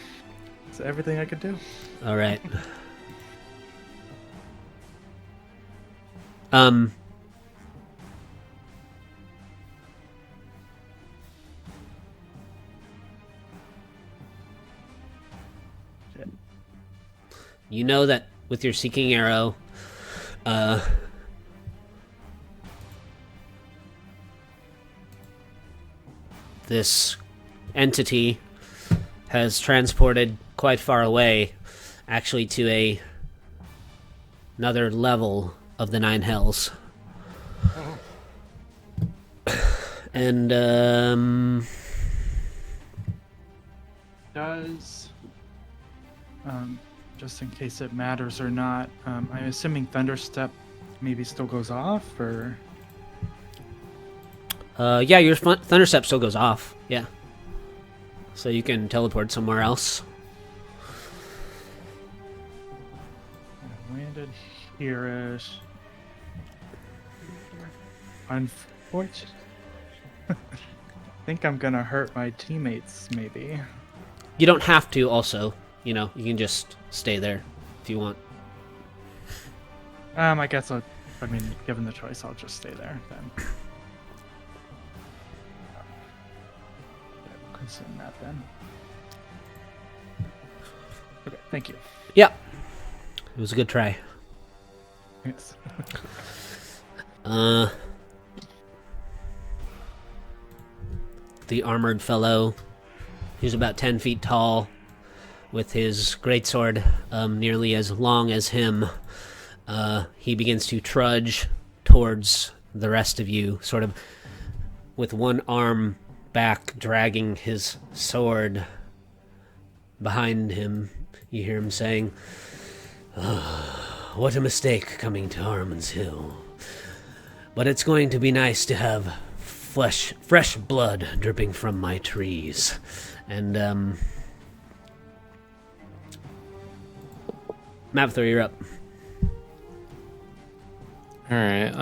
That's everything I could do. all right. You know that with your seeking arrow, this entity has transported quite far away, actually to another level of the Nine Hells. And Does, just in case it matters or not, I'm assuming Thunderstep maybe still goes off, or... yeah, your thunderstep still goes off. Yeah, so you can teleport somewhere else. I landed here-ish. Unfortunately, I think I'm gonna hurt my teammates, maybe. You don't have to. Also, you can just stay there if you want. I guess given the choice, I'll just stay there then. Consume that then. Okay, thank you. Yeah, it was a good try. Yes. The armored fellow, he's about 10 feet tall, with his greatsword nearly as long as him, he begins to trudge towards the rest of you, sort of with one arm back, dragging his sword behind him. You hear him saying, "What a mistake coming to Harumon's Hill. But it's going to be nice to have fresh blood dripping from my trees." And, Mavthor, you're up. Alright,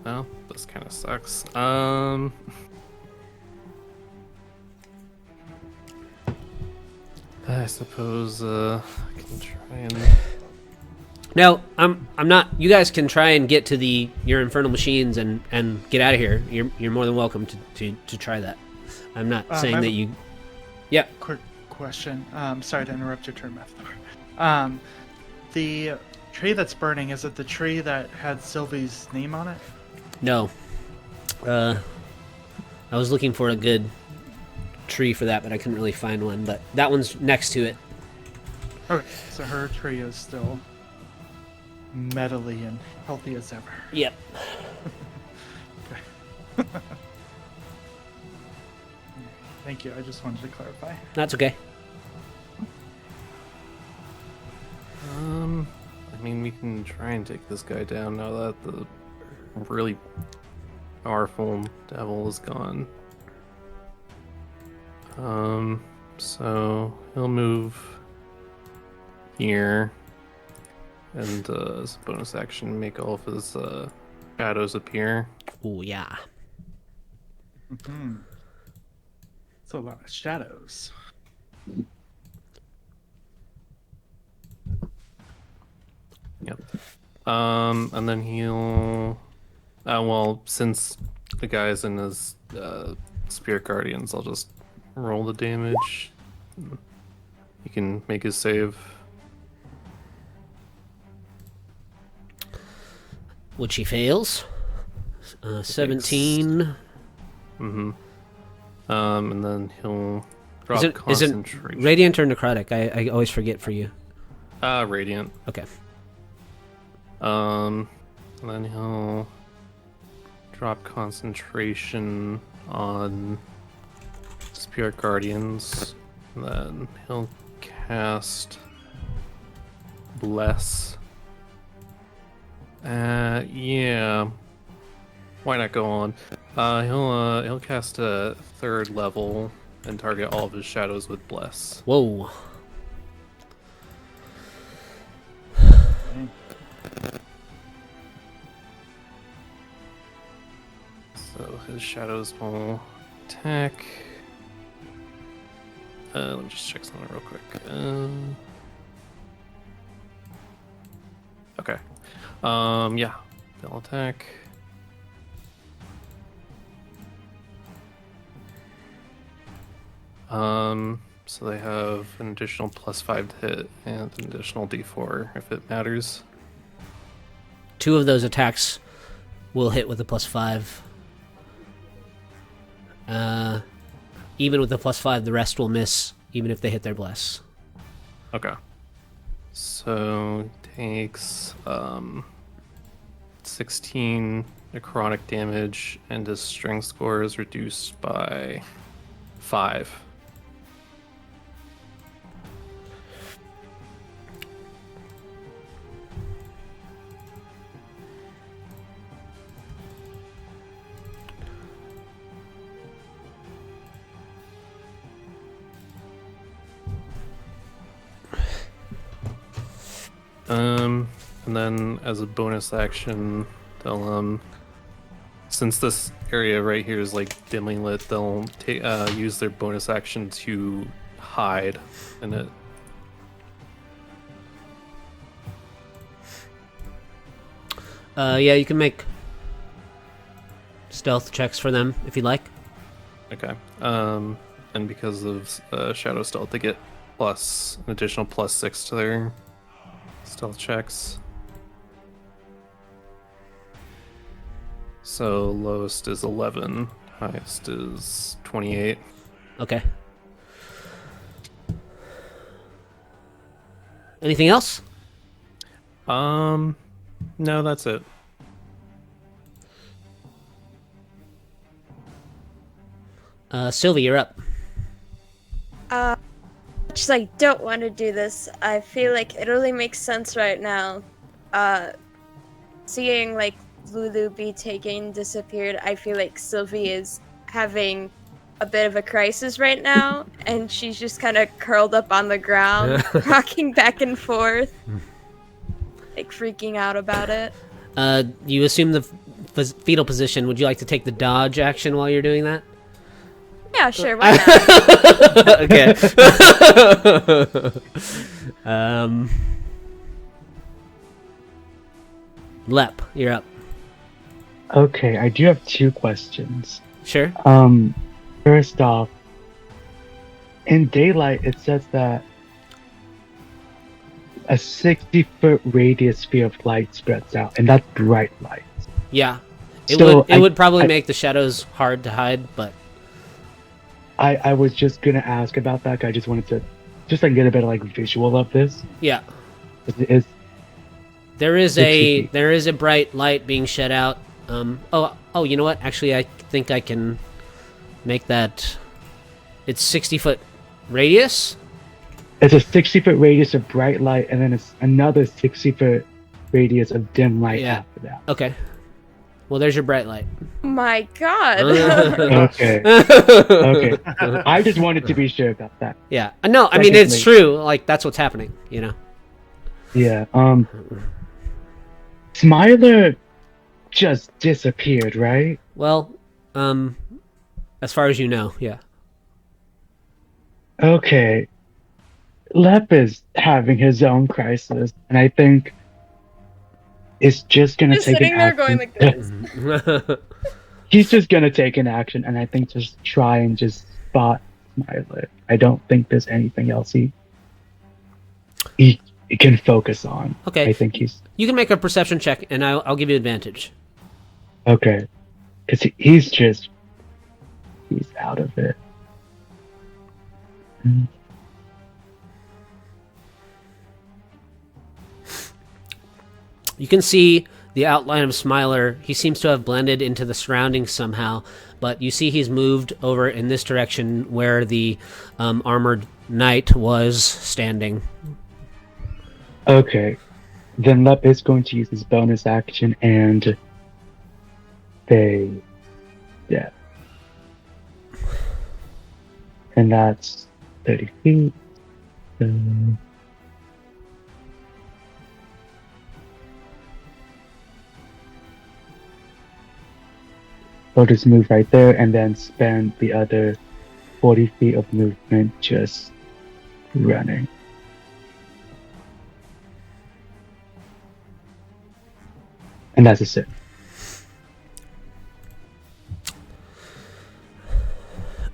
well, this kind of sucks. I suppose, I can try and... Now, I'm not. You guys can try and get to your infernal machines and get out of here. You're more than welcome to try that. I'm not saying that you. Yeah. Quick question. Sorry to interrupt your turn, Methor. The tree that's burning, is it the tree that had Sylvie's name on it? No. I was looking for a good tree for that, but I couldn't really find one. But that one's next to it. Okay, so her tree is still metally and healthy as ever. Yep. Thank you. I just wanted to clarify. That's okay. I mean, we can try and take this guy down now that the really powerful devil is gone. So he'll move here, and as a bonus action, make all of his shadows appear. Oh yeah. Mm-hmm. It's a lot of shadows. Yep. And then he'll... well, since the guy's in his Spirit Guardians, I'll just roll the damage. He can make his save. Which he fails. 17. Mm-hmm. And then he'll drop Is it concentration. radiant or necrotic? I always forget for you. Radiant. Okay. And then he'll drop concentration on Spirit Guardians. And then he'll cast Bless. Yeah. Why not go on? He'll cast a 3rd level and target all of his shadows with Bless. Whoa. So his shadows will attack. Let me just check something real quick. Okay. Yeah, they'll attack. So they have an additional +5 to hit and an additional D4 if it matters. 2 of those attacks will hit with a +5. Even with the +5, the rest will miss, even if they hit their bless. Okay. So takes 16 necrotic damage, and his strength score is reduced by 5. And then as a bonus action, they'll since this area right here is like dimly lit, they'll use their bonus action to hide in it. Yeah, you can make stealth checks for them if you'd like. Okay. And because of Shadow Stealth, they get an additional +6 to their stealth checks. So lowest is 11, highest is 28. Okay. Anything else? No, that's it. Sylvie, you're up. Just I don't want to do this. I feel like it only makes sense right now. Seeing like Lulu be taken disappeared, I feel like Sylvie is having a bit of a crisis right now, and she's just kind of curled up on the ground, rocking back and forth, like freaking out about it. You assume the fetal position. Would you like to take the dodge action while you're doing that? Yeah, sure, why not? Okay. Lep, you're up. Okay, I do have 2 questions. Sure. First off, in daylight, it says that a 60-foot radius sphere of light spreads out, and that's bright light. Yeah. It So would probably make the shadows hard to hide, but I was just gonna ask about that. I just wanted to get a better like visual of this. yeah. Is There is 60 feet. there is a bright light being shed out. Oh, you know what? Actually, I think I can make that. It's 60-foot radius. It's a 60-foot radius of bright light, and then it's another 60-foot radius of dim light Yeah. after that. Okay. Well, there's your bright light. My God. Okay. Okay. I just wanted to be sure about that. Yeah. No, I mean it's Secondly- true. Like that's what's happening. You know. Yeah. Smiler just disappeared, right? Well, as far as you know, yeah. Okay. Lep is having his own crisis, and I think it's just gonna Just take sitting an there action. going like this. He's just gonna take an action, and I think just try and just spot Smiler. I don't think there's anything else he can focus on. Okay. I think he's You can make a perception check, and I'll give you advantage. okay, because he's out of it. Mm. You can see the outline of Smiler. He seems to have blended into the surroundings somehow, but you see he's moved over in this direction where the armored knight was standing. Okay, then Lep is going to use his bonus action and yeah, and that's 30 feet. He'll just move right there and then spend the other 40 feet of movement just running. And that's a sit.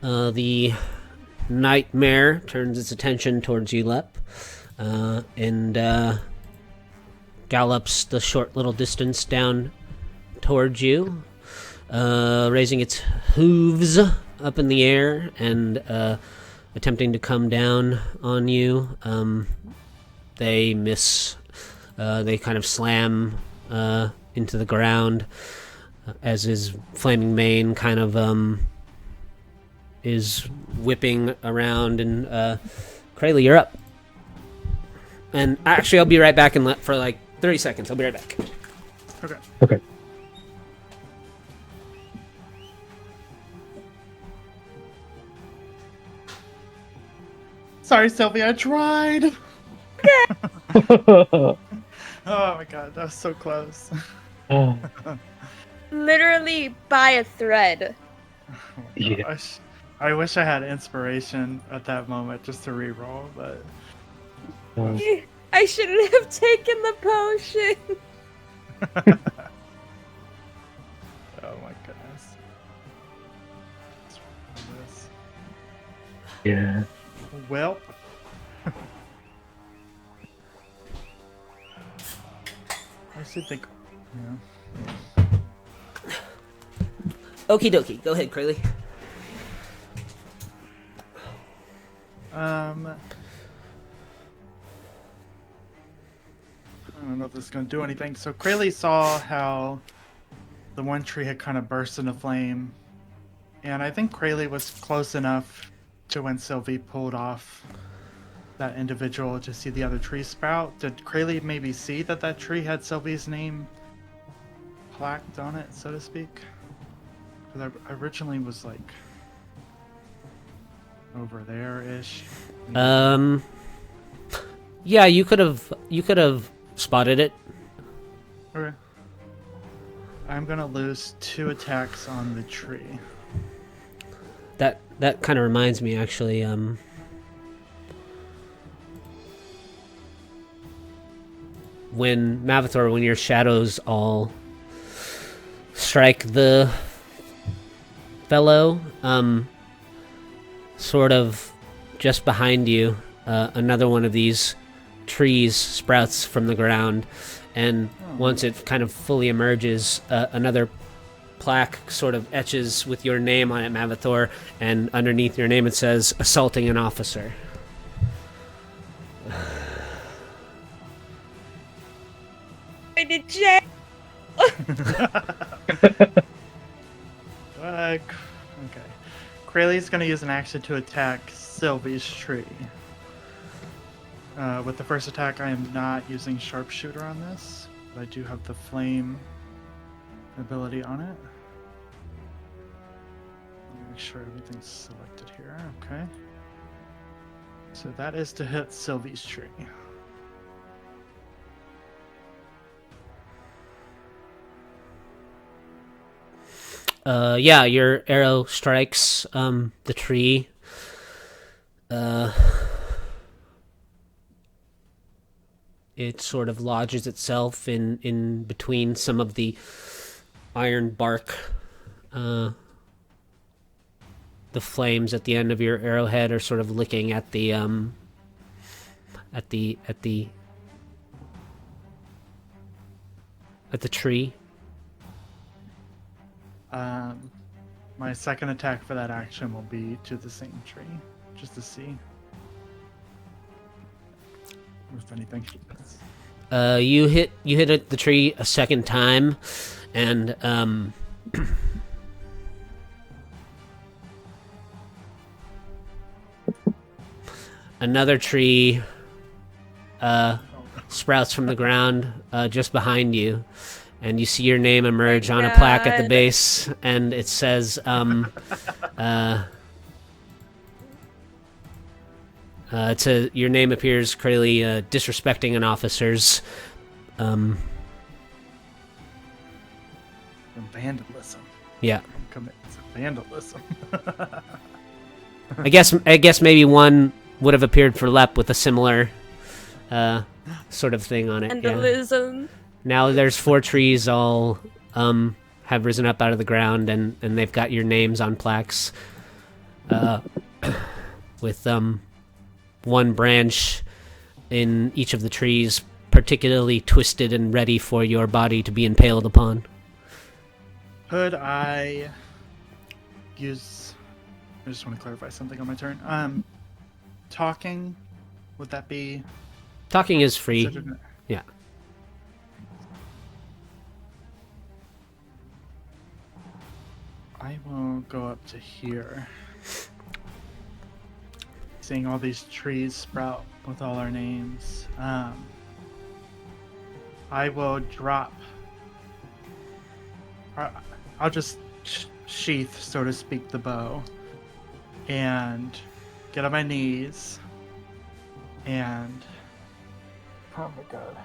The nightmare turns its attention towards you, Lep, and gallops the short little distance down towards you, raising its hooves up in the air and attempting to come down on you. They miss. They kind of slam into the ground as his flaming mane kind of is whipping around. And Krayley, you're up. And actually, I'll be right back for like 30 seconds. I'll be right back. Okay. Okay. Sorry, Sylvia, I tried. Oh my god, that was so close. Oh, Literally by a thread. Oh my Yeah. gosh. I wish I had inspiration at that moment just to reroll, but I shouldn't have taken the potion. oh my goodness. What's wrong with this? yeah. Well, I should think. Yeah. Okie dokie. Go ahead, Krayley. I don't know if this is going to do anything. So Krayley saw how the one tree had kind of burst into flame. And I think Krayley was close enough to when Sylvie pulled off that individual to see the other tree sprout. Did Krayley maybe see that that tree had Sylvie's name plaqued on it, so to speak? Because I originally was like over there-ish. Yeah, you could have spotted it. Okay. I'm gonna lose 2 attacks on the tree. That kind of reminds me, actually. When Mavathor, when your shadows all strike the fellow, sort of just behind you, another one of these trees sprouts from the ground, and once it kind of fully emerges, another plaque sort of etches with your name on it, Mavathor, and underneath your name it says assaulting an officer. I did jail. Okay. Krayley's gonna use an action to attack Sylvie's tree. With the first attack, I am not using sharpshooter on this, but I do have the flame ability on it. Let me make sure everything's selected here. Okay. So that is to hit Sylvie's tree. Yeah, your arrow strikes the tree. It sort of lodges itself in between some of the iron bark. The flames at the end of your arrowhead are sort of licking at the tree. My second attack for that action will be to the same tree, just to see if anything happens. You hit the tree a second time, and another tree sprouts from the ground just behind you, and you see your name emerge on a plaque at the base, and it says your name appears clearly disrespecting an officer's. Vandalism. Yeah. Commit vandalism. I guess maybe one would have appeared for Lep with a similar sort of thing on it. Vandalism. Yeah. Now there's 4 trees all have risen up out of the ground, and they've got your names on plaques with one branch in each of the trees particularly twisted and ready for your body to be impaled upon. Could I use... I just want to clarify something on my turn. Talking, would that be... Talking is free. Yeah. I will go up to here. Seeing all these trees sprout with all our names. I will drop... I'll just sheath, so to speak, the bow. And get on my knees. And... oh my god.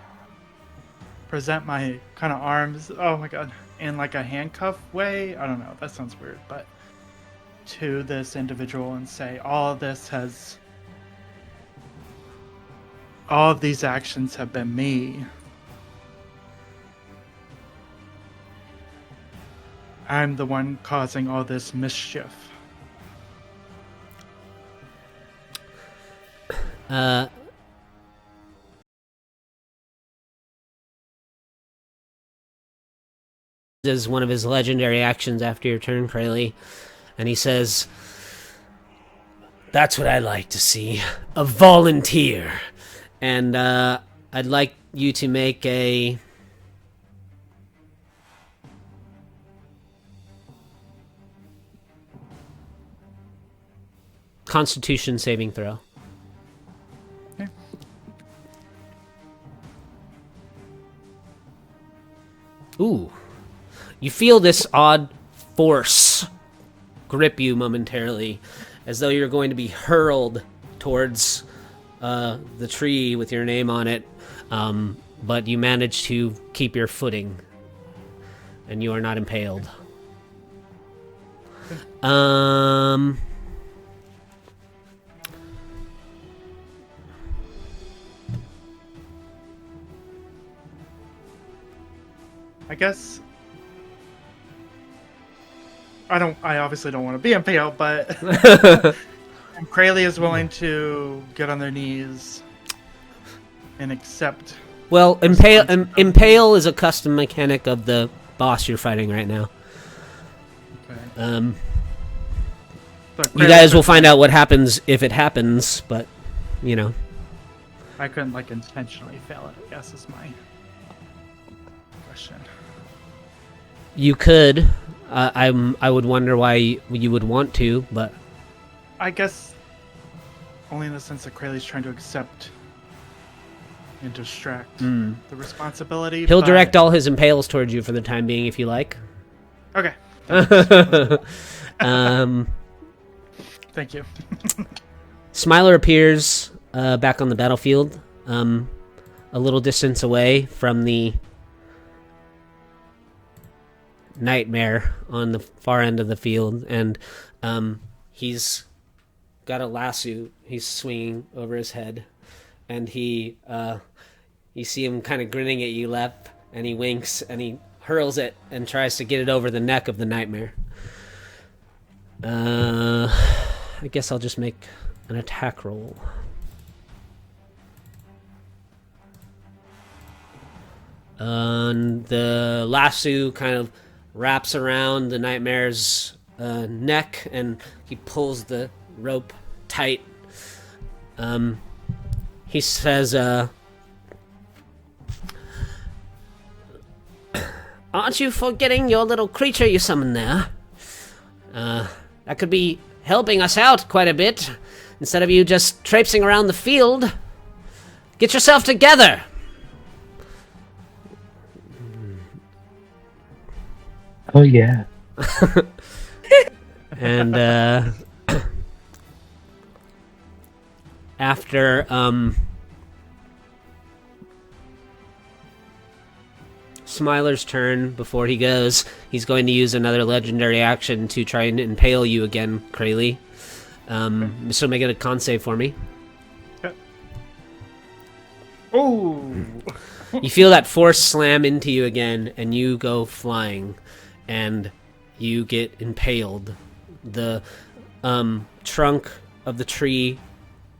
Present my kind of arms, oh my god, in like a handcuff way. I don't know, that sounds weird, but to this individual and say, all of these actions have been me. I'm the one causing all this mischief. Is one of his legendary actions after your turn, Krayley, and he says, "That's what I like to see, a volunteer." And I'd like you to make a Constitution saving throw. Okay. Ooh. You feel this odd force grip you momentarily, as though you're going to be hurled towards the tree with your name on it, but you manage to keep your footing, and you are not impaled. I guess I obviously don't want to be impaled, but Krayley is willing to get on their knees and accept. Well, impale is a custom mechanic of the boss you're fighting right now. Okay. But You guys will find out what happens if it happens, but you know. I couldn't like intentionally fail it, I guess is my question. You could. I would wonder why you would want to, but I guess only in the sense that Krayley's trying to accept and distract the responsibility. he'll but- direct all his impales towards you for the time being if you like. Okay. um, Thank you. Smiler appears back on the battlefield, a little distance away from the nightmare on the far end of the field, and he's got a lasso he's swinging over his head, and you see him kind of grinning at you, Lep, and he winks and he hurls it and tries to get it over the neck of the nightmare. I guess I'll just make an attack roll. And the lasso kind of wraps around the nightmare's neck, and he pulls the rope tight. He says, "Aren't you forgetting your little creature you summoned there? That could be helping us out quite a bit, instead of you just traipsing around the field. Get yourself together!" Oh yeah. And after Smiler's turn, before he goes, he's going to use another legendary action to try and impale you again, Krayley. So make it a con save for me. Oh. You feel that force slam into you again, and you go flying, and you get impaled. The trunk of the tree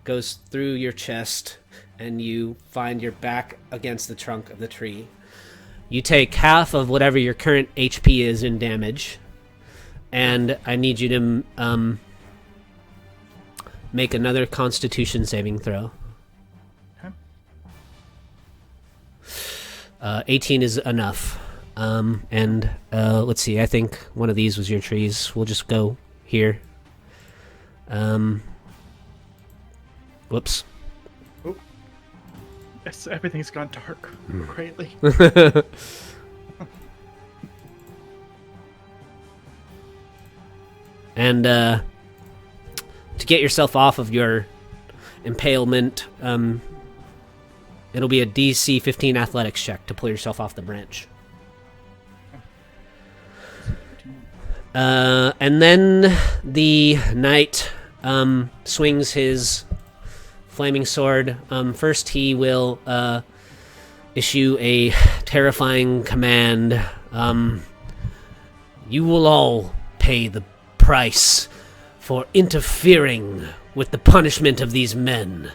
goes through your chest, and you find your back against the trunk of the tree. You take half of whatever your current HP is in damage, and I need you to make another Constitution saving throw. Okay. 18 is enough. And let's see, I think one of these was your trees. We'll just go here. Whoops. Yes, everything's gone dark greatly. And to get yourself off of your impalement, it'll be a DC 15 athletics check to pull yourself off the branch. And then the knight swings his flaming sword. First, he will issue a terrifying command. You will all pay the price for interfering with the punishment of these men.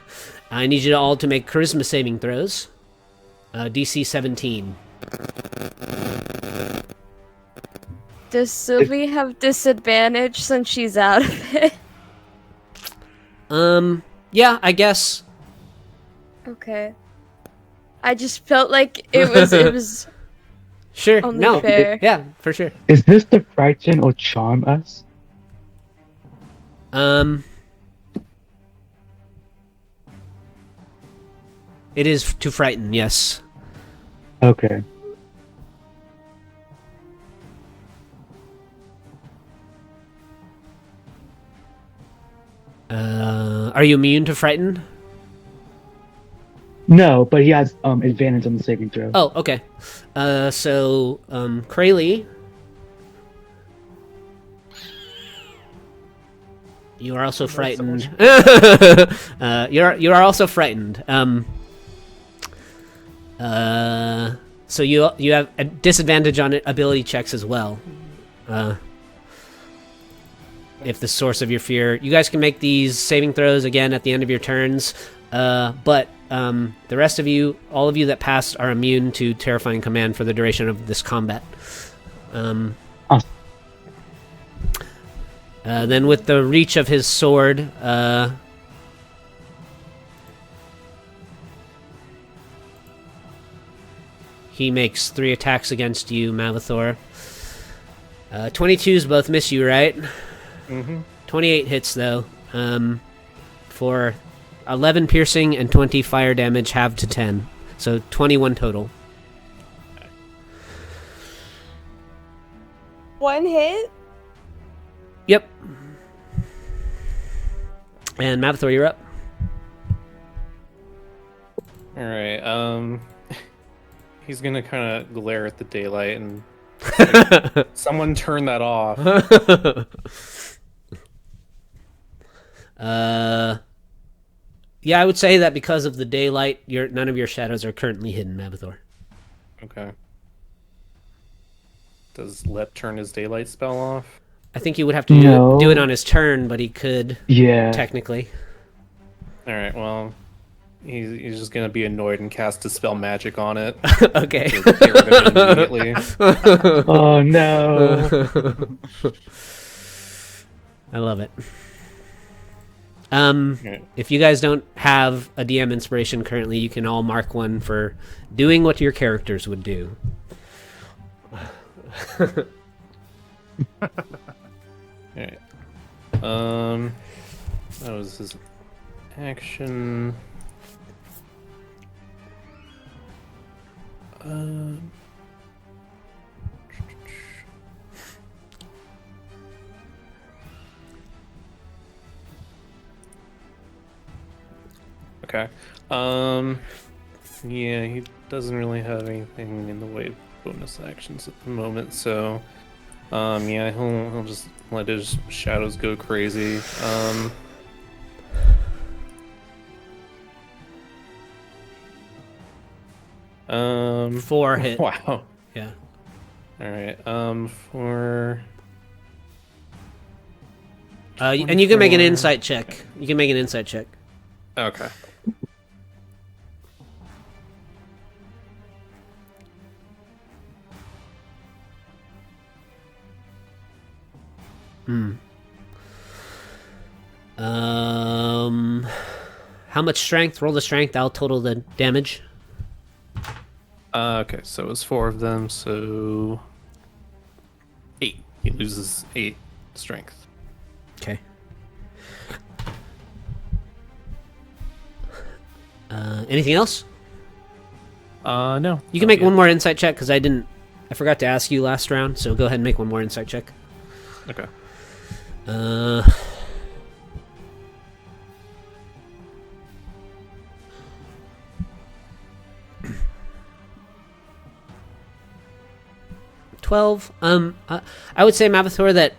I need you all to make charisma saving throws. DC 17. Does Sylvie have disadvantage since she's out of it? Yeah, I guess. Okay. I just felt like it was Sure. only No. fair. Yeah, for sure. Is this to frighten or charm us? It is to frighten, yes. Okay. Are you immune to frighten? No, but he has advantage on the saving throw. Oh, okay. Krayley, you are also frightened. You are also frightened. So you have a disadvantage on ability checks as well. If the source of your fear, you guys can make these saving throws again at the end of your turns. But the rest of you, all of you that passed, are immune to terrifying command for the duration of this combat. Then with the reach of his sword, he makes 3 attacks against you, Mavathor. 22s both miss you, right? Mm-hmm. 28 hits, though, for 11 piercing and 20 fire damage, halved to 10. So 21 total. 1 hit? Yep. And Mavathor, you're up. Alright, he's gonna kind of glare at the daylight and like, someone turn that off. Yeah, I would say that because of the daylight, none of your shadows are currently hidden, Mavathor. Okay. Does Lep turn his daylight spell off? I think he would have to No. do it on his turn, but he could, Yeah. technically. Alright, well, he's just gonna be annoyed and cast Dispel Magic on it. Okay. To get rid of it immediately. Oh no. I love it. Alright. If you guys don't have a DM inspiration currently, you can all mark one for doing what your characters would do. Alright. That was his action. Okay. Yeah, he doesn't really have anything in the way of bonus actions at the moment, so yeah, he'll just let his shadows go crazy. 4 hit. Wow. Yeah. Alright, for And you can make an 24. insight check. You can make an insight check. Okay. How much strength? Roll the strength. I'll total the damage. Okay, so it's 4 of them, so 8. He loses 8 strength. Okay. Anything else? No. You can make one more insight check because I forgot to ask you last round. So go ahead and make one more insight check. Okay. 12. I would say, Mavathor, that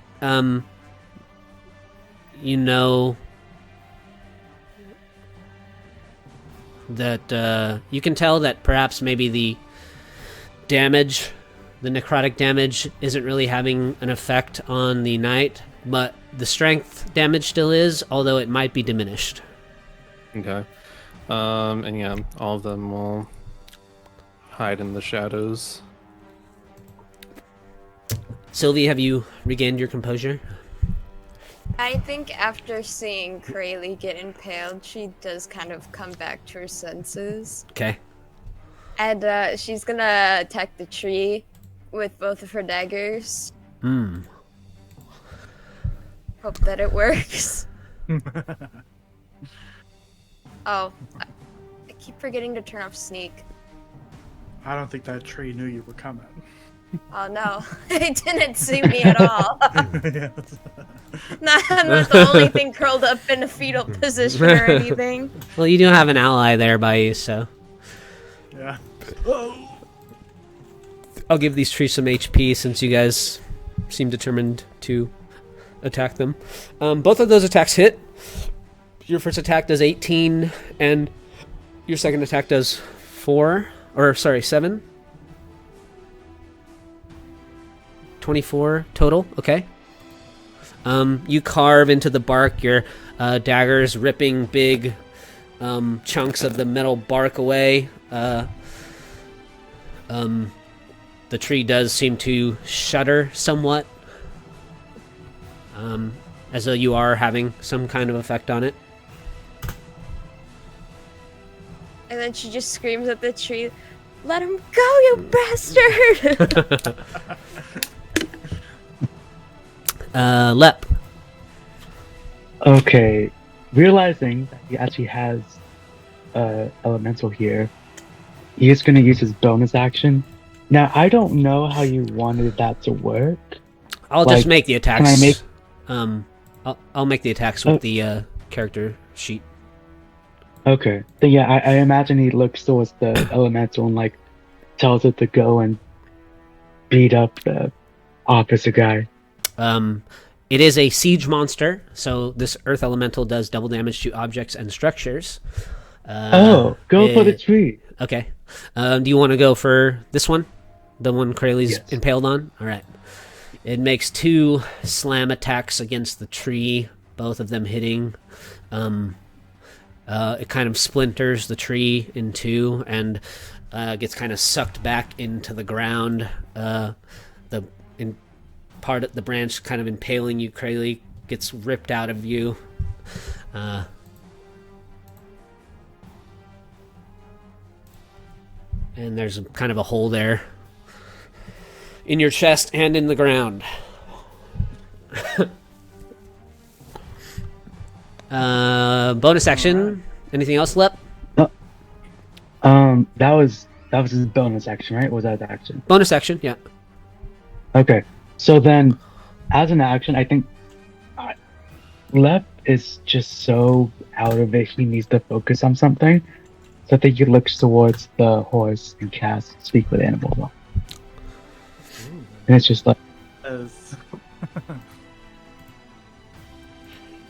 you know that you can tell that perhaps maybe the necrotic damage isn't really having an effect on the knight, but the strength damage still is, although it might be diminished. Okay. And yeah, all of them will hide in the shadows. Sylvie, have you regained your composure? I think after seeing Krayley get impaled, she does kind of come back to her senses. Okay. And she's gonna attack the tree with both of her daggers. Hmm. Hope that it works. Oh, I keep forgetting to turn off sneak. I don't think that tree knew you were coming. Oh no, it didn't see me at all. Yes. I'm not the only thing curled up in a fetal position or anything. Well, you do have an ally there by you, so Yeah. I'll give these trees some HP since you guys seem determined to attack them. Both of those attacks hit. Your first attack does 18, and your second attack does 7. 24 total. Okay. You carve into the bark, your daggers ripping big chunks of the metal bark away. The tree does seem to shudder somewhat, as though you are having some kind of effect on it. And then she just screams at the tree, "Let him go, you bastard!" Lep. Okay, realizing that he actually has elemental here, he is going to use his bonus action. Now, I don't know how you wanted that to work. I'll Like, just make the attacks. can I make- I'll make the attacks with the character sheet. Okay, then yeah, I imagine he looks towards the elemental and like tells it to go and beat up the officer guy. It is a siege monster, so this earth elemental does double damage to objects and structures. Go for the tree. Okay. Do you want to go for this one? The one Krayley's Yes. impaled on? Alright. It makes 2 slam attacks against the tree, both of them hitting. It kind of splinters the tree in 2 and gets kind of sucked back into the ground. Part of the branch kind of impaling you, Krayley, gets ripped out of view. And there's kind of a hole there in your chest and in the ground. Bonus action. Anything else, Lep? That was his bonus action, right? Or was that his action? Bonus action, yeah. Okay, so then, as an action, I think Lep is just so out of it. He needs to focus on something. So I think he looks towards the horse and casts Speak with Animals. And it's just like, As-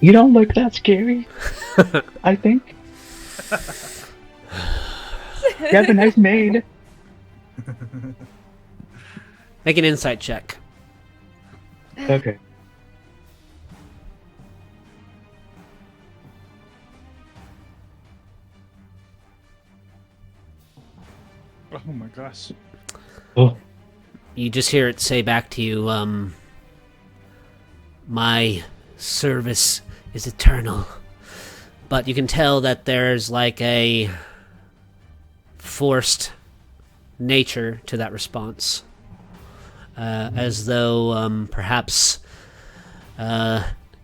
you don't look that scary. I think you have a nice mane. Make an insight check. Okay. Oh my gosh. Oh, You just hear it say back to you, my service is eternal. But you can tell that there's like a forced nature to that response. As though perhaps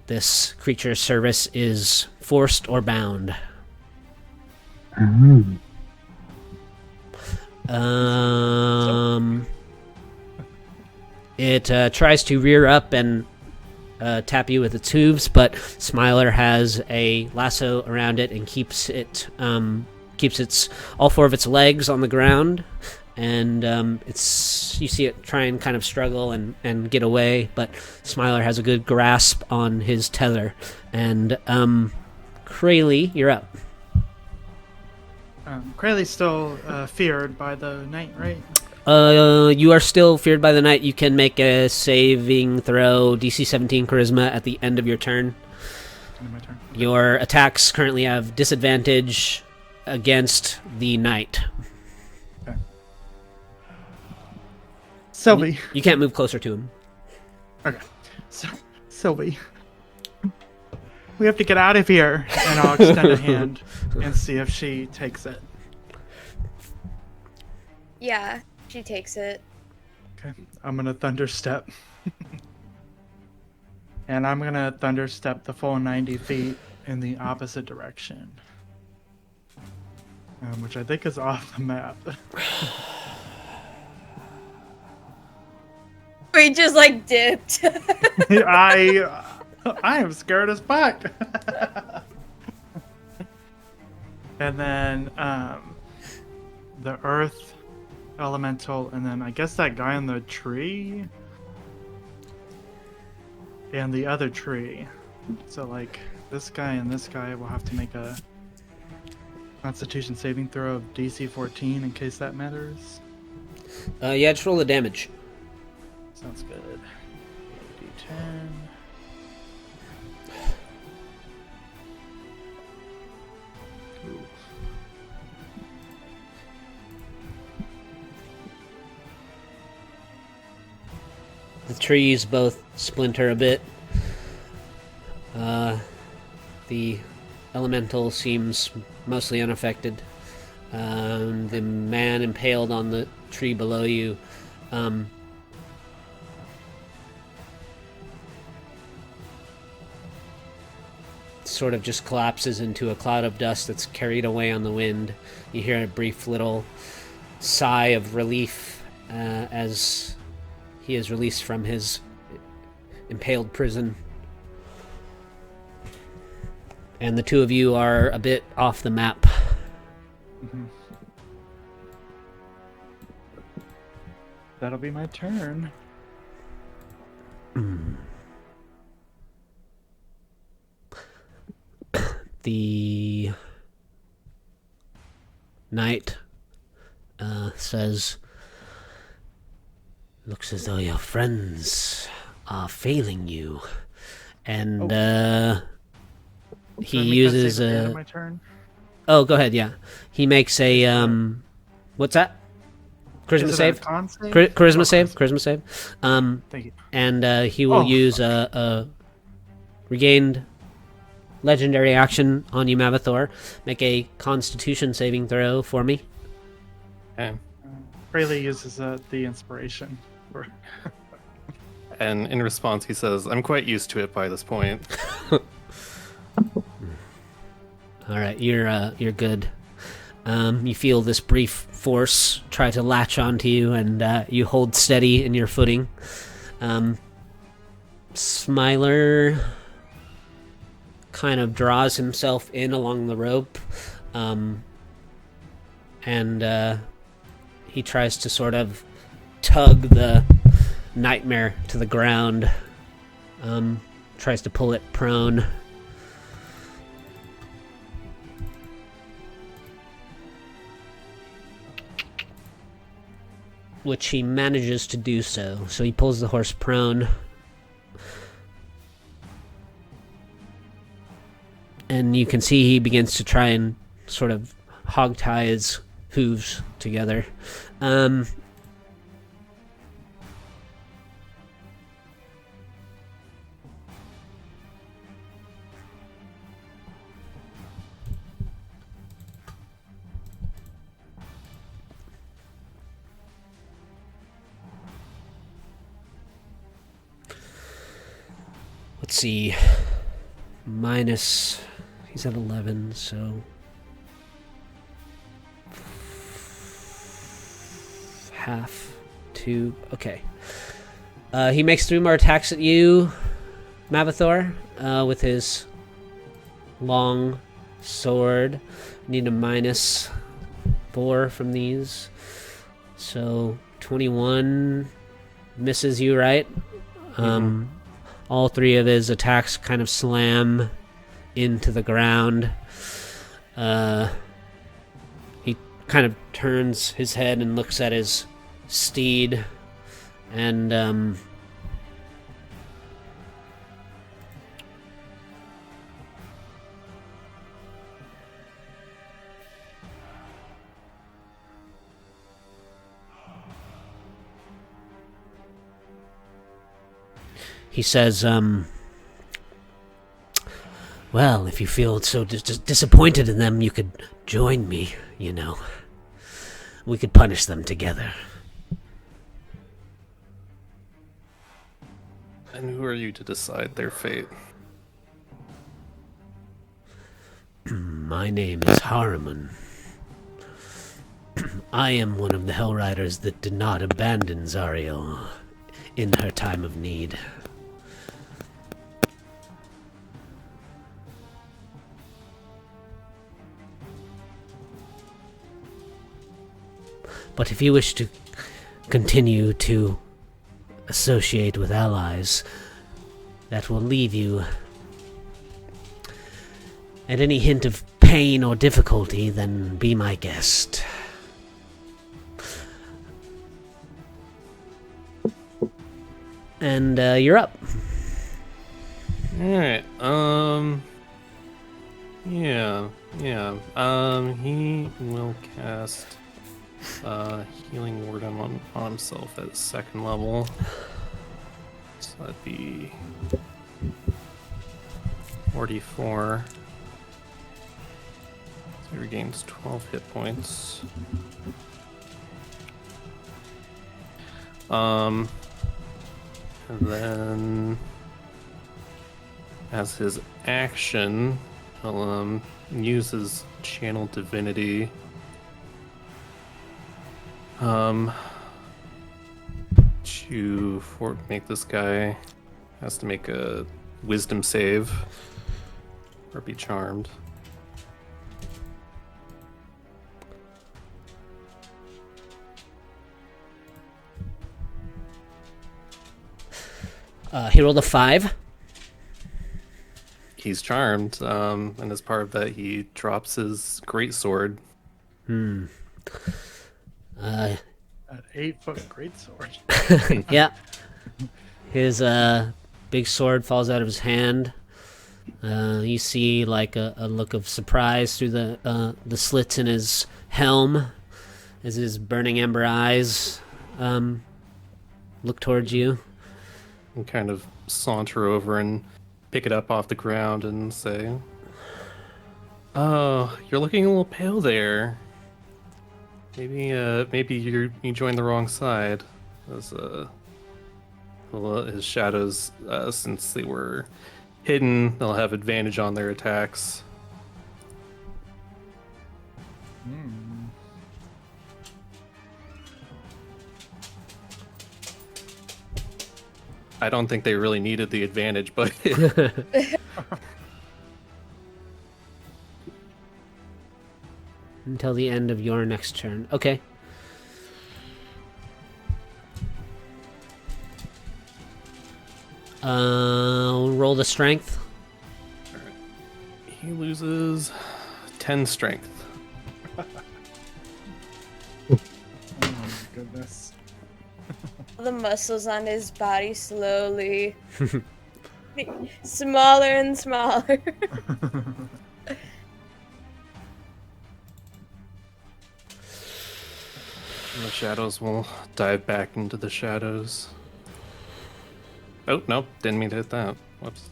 this creature's service is forced or bound. mm. It tries to rear up and tap you with its hooves, but Smiler has a lasso around it and keeps its all 4 of its legs on the ground, and you see it try and kind of struggle and get away, but Smiler has a good grasp on his tether. And Krayley, you're up. Krayley's still feared by the knight, right? You are still feared by the night. You can make a saving throw, DC 17 Charisma, at the end of your turn. End of my turn. Your attacks currently have disadvantage against the knight. Sylvie. You can't move closer to him. Okay. So, Sylvie. We have to get out of here. And I'll extend a hand and see if she takes it. Yeah, she takes it. Okay, I'm gonna thunderstep. And I'm gonna thunderstep the full 90 feet in the opposite direction. Which I think is off the map. We just like dipped. I am scared as fuck. And then the earth elemental, and then I guess that guy in the tree and the other tree. So like this guy and this guy will have to make a Constitution saving throw of DC 14 in case that matters. Yeah, just roll the damage. Sounds good. D10. Ooh. The trees both splinter a bit. The elemental seems mostly unaffected. The man impaled on the tree below you sort of just collapses into a cloud of dust that's carried away on the wind. You hear a brief little sigh of relief as he is released from his impaled prison. And the two of you are a bit off the map. Mm-hmm. That'll be my turn. The knight says, "Looks as though your friends are failing you." And he uses a... my turn. Oh, go ahead, yeah. He makes a... What's that? Charisma Is it save? a con save? Charisma Oh, save? Charisma save. Thank you. And he will use a regained legendary action on you, Mavathor. Make a Constitution saving throw for me. Okay. Rayleigh uses the inspiration. And in response, he says, "I'm quite used to it by this point." All right, you're good. You feel this brief force try to latch onto you, and you hold steady in your footing. Smiler kind of draws himself in along the rope, and he tries to sort of tug the nightmare to the ground. Tries to pull it prone. Which he manages to do so. So he pulls the horse prone. And you can see he begins to try and sort of hog-tie his hooves together. Let's see. Minus... He's at 11, so... half, 2... Okay. He makes 3 more attacks at you, Mavathor, with his long sword. Need a minus 4 from these. So, 21 misses you, right? All 3 of his attacks kind of slam into the ground. He kind of turns his head and looks at his steed, and he says, well, if you feel so disappointed in them, you could join me, you know. we could punish them together. And who are you to decide their fate? My name is Harumon. I am one of the Hellriders that did not abandon Zariel in her time of need. But if you wish to continue to associate with allies, that will leave you at any hint of pain or difficulty, then be my guest. And you're up. Alright, yeah. He will cast Healing Word on himself at 2nd level. So that'd be 44. So he regains 12 hit points. And then as his action, he'll use his Channel Divinity to make this guy has to make a Wisdom save or be charmed. He rolled a 5. He's charmed, and as part of that, he drops his greatsword. An 8-foot greatsword. Yeah. His big sword falls out of his hand. You see like a look of surprise through the slits in his helm as his burning ember eyes look towards you. And kind of saunter over and pick it up off the ground and say, "Oh, you're looking a little pale there. Maybe you joined the wrong side." As his shadows, since they were hidden, they'll have advantage on their attacks. I don't think they really needed the advantage, but Until the end of your next turn. Okay. Roll the strength. he loses 10 strength. Oh my goodness. The muscles on his body slowly smaller and smaller. And the shadows will dive back into the shadows. Oh, nope, didn't mean to hit that. Whoops.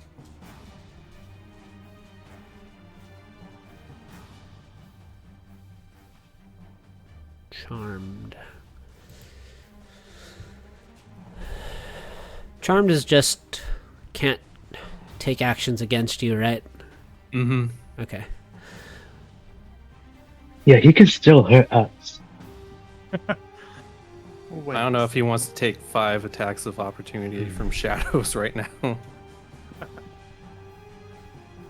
Charmed. Charmed is just can't take actions against you, right? Mm-hmm. Okay. Yeah, he can still hurt us. Wait, I don't know if he wants to take 5 attacks of opportunity from shadows right now.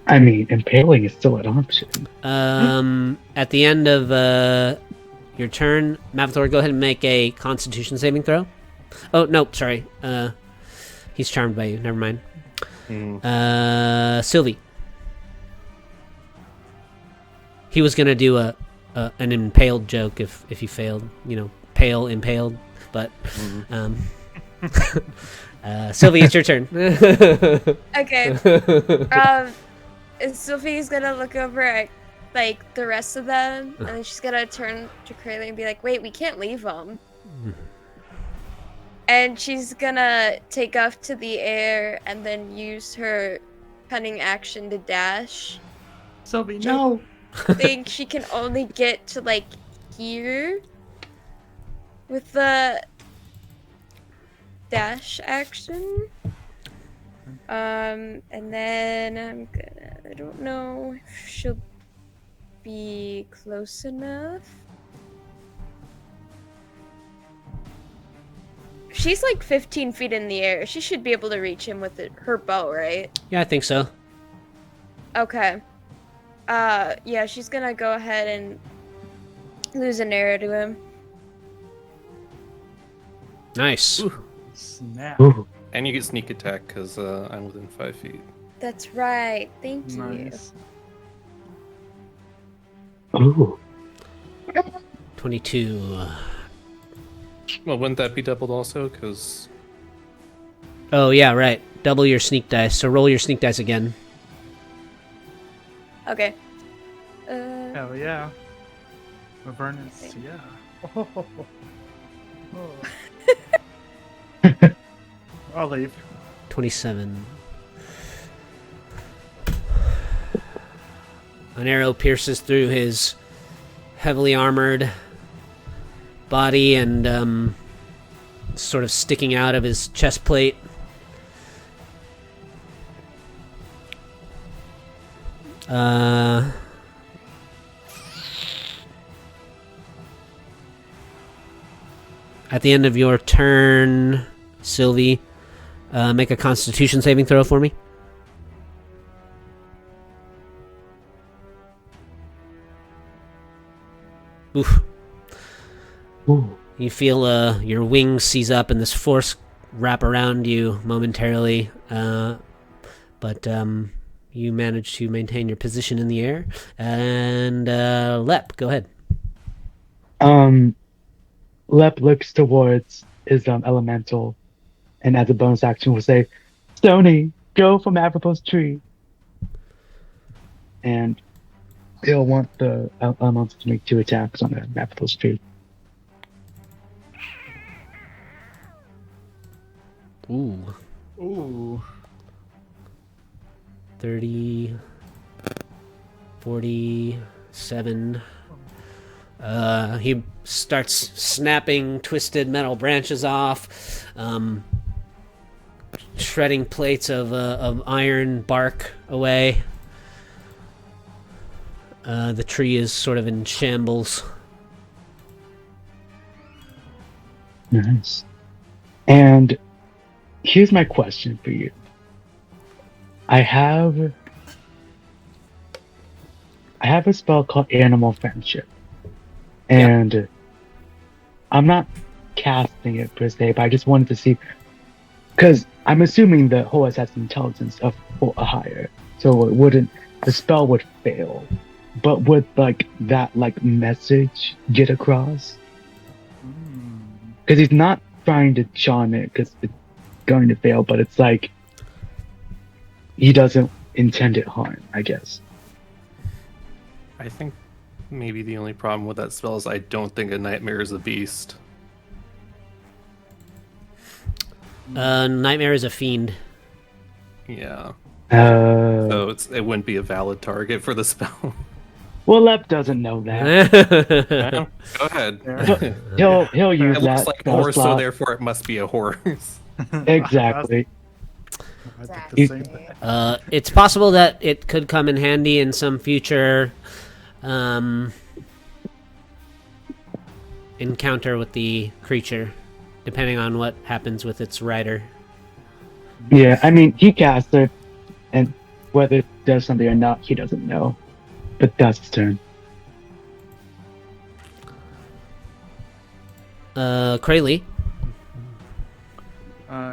I mean, impaling is still an option. At the end of your turn, Mavathor, go ahead and make a Constitution saving throw. Oh no, sorry. He's charmed by you. Never mind. Sylvie. He was gonna do an impaled joke if you failed. You know, pale impaled. But Sylvie, it's your turn. Okay. And Sophie's gonna look over at like the rest of them, and then she's gonna turn to Crayley and be like, "Wait, we can't leave them." And she's gonna take off to the air and then use her cunning action to dash. Sylvie, no! I think she can only get to like here. with the dash action. And then I don't know if she'll be close enough. She's like 15 feet in the air. She should be able to reach him with her bow, right? Yeah, I think so. Okay. Yeah, she's gonna go ahead and lose an arrow to him. Nice. Snap. Ooh. And you get sneak attack because I'm within 5 feet. That's right. Thank you. Nice. Ooh. 22. Well, wouldn't that be doubled also? Because Oh, yeah, right. Double your sneak dice. So roll your sneak dice again. Okay. Hell yeah. Avernus, yeah. Oh. I'll leave. 27. An arrow pierces through his heavily armored body and sort of sticking out of his chest plate. At the end of your turn, Sylvie, make a Constitution saving throw for me. Oof. Ooh. You feel your wings seize up and this force wrap around you momentarily, but you manage to maintain your position in the air. And Lep, go ahead. Lep looks towards his elemental, and as a bonus action will say, "Stony, go from Apropos tree." And he'll want the elemental to make 2 attacks on the Apropos tree. Ooh. Ooh. 30, 47. He starts snapping twisted metal branches off, shredding plates of iron bark away. The tree is sort of in shambles. Nice. And here's my question for you. I have a spell called Animal Friendship. And I'm not casting it per se, but I just wanted to see, because I'm assuming the Hoa has intelligence of a higher, so the spell would fail. But would that message get across? Because he's not trying to charm it because it's going to fail, but it's like he doesn't intend it harm, I guess. I think maybe the only problem with that spell is I don't think a nightmare is a beast. Nightmare is a fiend. Yeah. So So it wouldn't be a valid target for the spell. well, Lep doesn't know that. Go ahead. He'll use It that. looks like a spell horse, so slot. therefore it must be a horse. Exactly. I think the same thing. It's possible that it could come in handy in some future encounter with the creature, depending on what happens with its rider. Yeah, I mean, he casts it, and whether it does something or not, he doesn't know. But that's his turn. Krayley.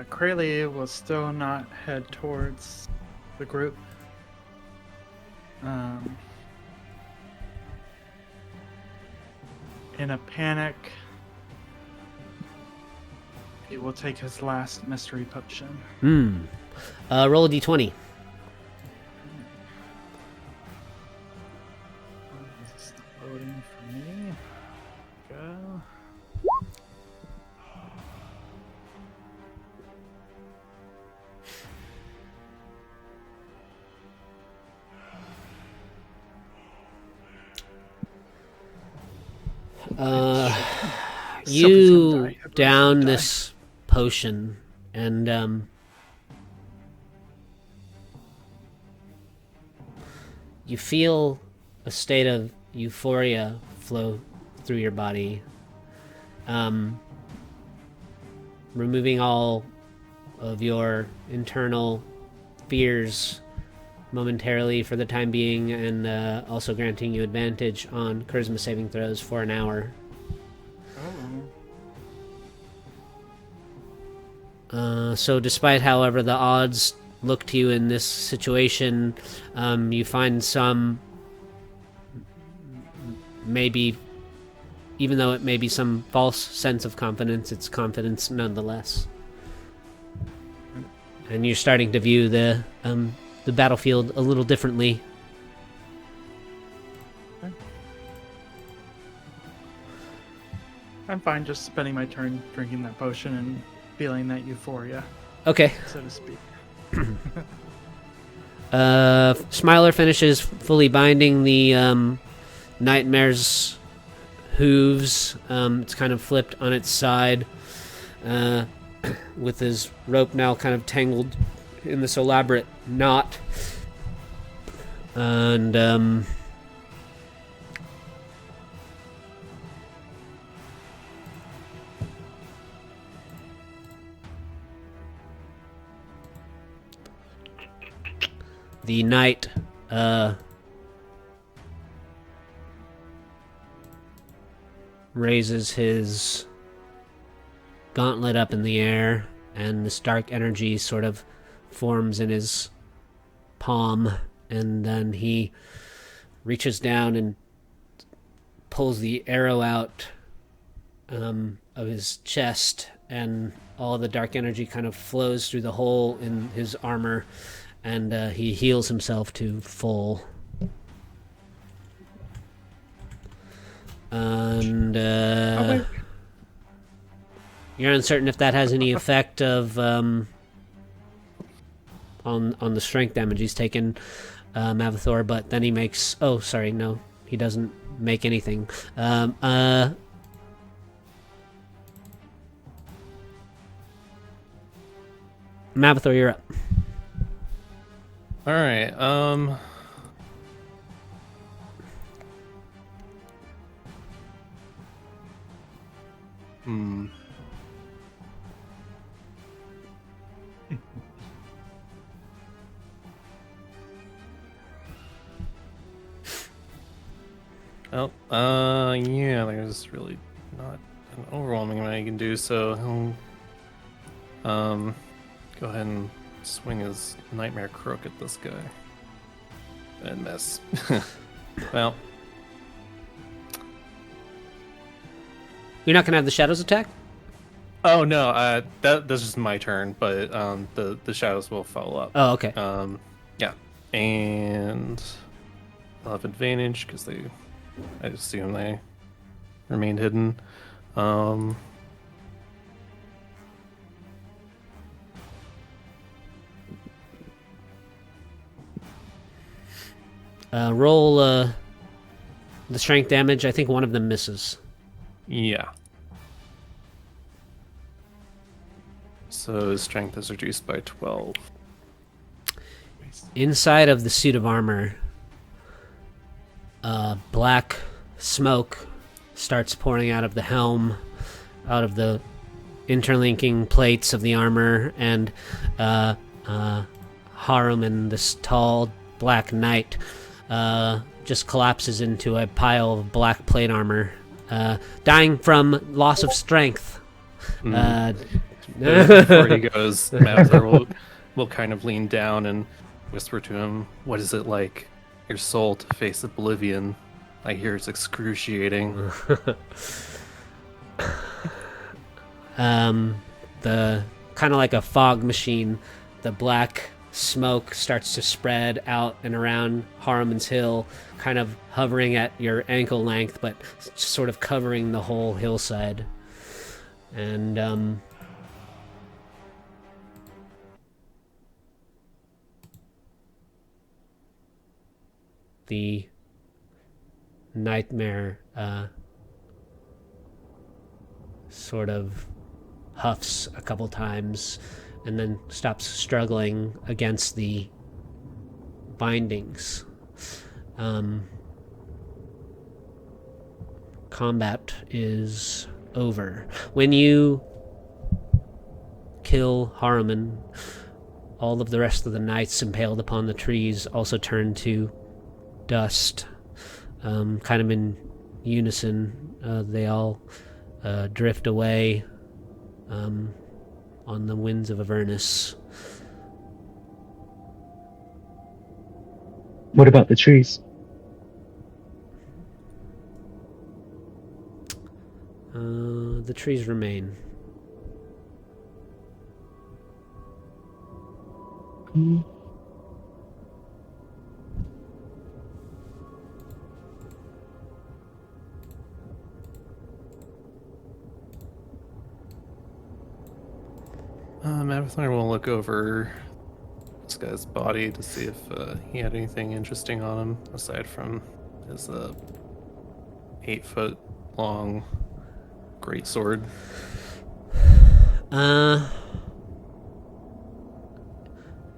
Krayley will still not head towards the group. In a panic, he will take his last mystery potion. Roll a d20. This is loading for me. Go. You die. Everyone's down gonna die. this potion, and you feel a state of euphoria flow through your body, removing all of your internal fears momentarily for the time being, and also granting you advantage on charisma saving throws for an hour. So despite, however, the odds look to you in this situation, you find some, maybe, even though it may be some false sense of confidence, it's confidence nonetheless. And you're starting to view the battlefield a little differently. I'm fine just spending my turn drinking that potion and feeling that euphoria, Okay. so to speak. Smiler finishes fully binding the Nightmare's hooves. It's kind of flipped on its side, with his rope now kind of tangled in this elaborate knot. And the knight raises his gauntlet up in the air, and this dark energy sort of forms in his palm, and then he reaches down and pulls the arrow out of his chest, and all the dark energy kind of flows through the hole in his armor, and he heals himself to full. And you're uncertain if that has any effect of on the strength damage he's taken, Mavathor, but then he makes... Oh, sorry, no, he doesn't make anything. Mavathor, you're up. All right. Well, yeah, there's really not an overwhelming amount you can do, so he'll go ahead and swing his nightmare crook at this guy. And miss. Well, You're not going to have the shadows attack? oh no, that's just my turn, but the shadows will follow up. Oh, okay. Yeah, and I'll have advantage because I assume they remained hidden. Roll the strength damage. I think one of them misses. Yeah. So his strength is reduced by 12. Inside of the suit of armor, black smoke starts pouring out of the helm, out of the interlinking plates of the armor, and Harumon, this tall black knight, just collapses into a pile of black plate armor, dying from loss of strength. Before he goes, Mavzar will kind of lean down and whisper to him, "What is it like, your soul to face oblivion? I hear it's excruciating." The kind of like a fog machine, the black smoke starts to spread out and around Harumon's hill, kind of hovering at your ankle length, but sort of covering the whole hillside. And the nightmare sort of huffs a couple times and then stops struggling against the bindings. Combat is over. When you kill Harumon, all of the rest of the knights impaled upon the trees also turn to dust. Kind of in unison, they all drift away on the winds of Avernus. What about the trees? The trees remain. Mm. Avatar will look over this guy's body to see if he had anything interesting on him aside from his 8-foot long great sword.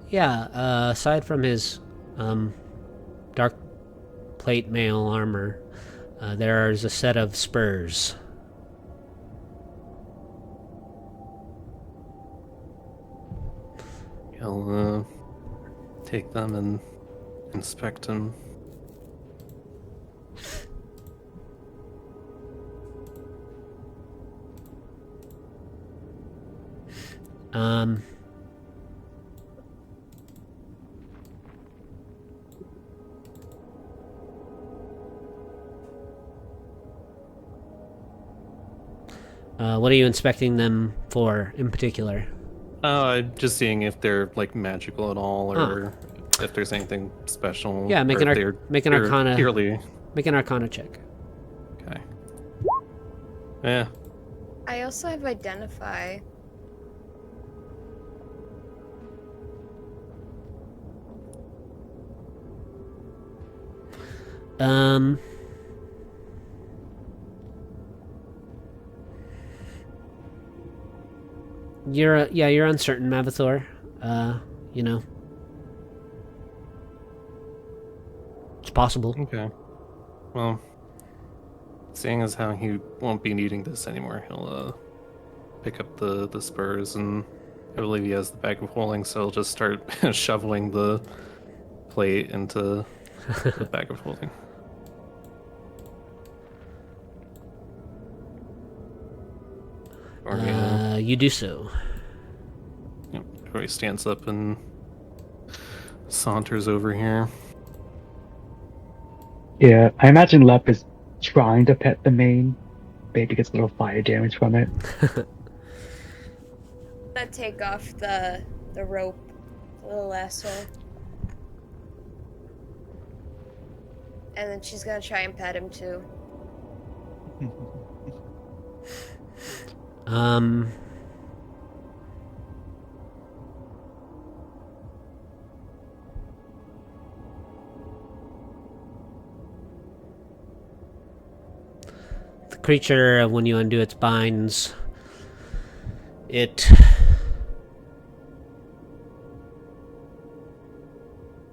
Yeah, aside from his dark plate mail armor, there's a set of spurs. He'll take them and inspect them. What are you inspecting them for in particular? Just seeing if they're like magical at all, or if there's anything special. Yeah, make an arcana. Purely. Make an arcana check. Okay. Yeah. I also have identify. You're uncertain, Mavathor. You know. It's possible. Okay. Well, seeing as how he won't be needing this anymore, he'll pick up the spurs, and I believe he has the bag of holding, so he'll just start shoveling the plate into the bag of holding. Or You do so. or he stands up and saunters over here. Yeah, I imagine Lep is trying to pet the mane. Maybe gets a little fire damage from it. Gonna take off the rope, the little lasso. And then she's gonna try and pet him too. The creature, when you undo its binds, it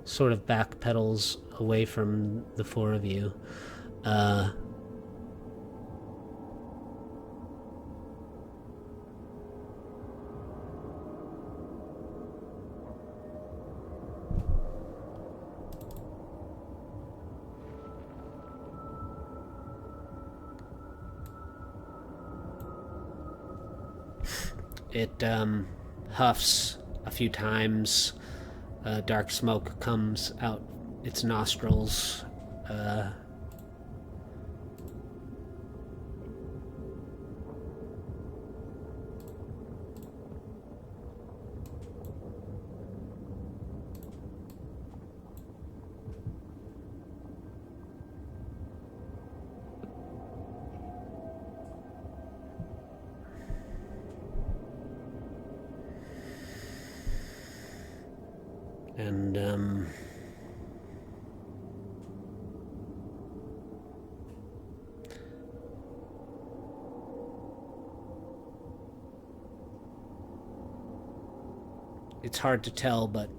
sort of backpedals away from the four of you. It huffs a few times. Dark smoke comes out its nostrils. And it's hard to tell, but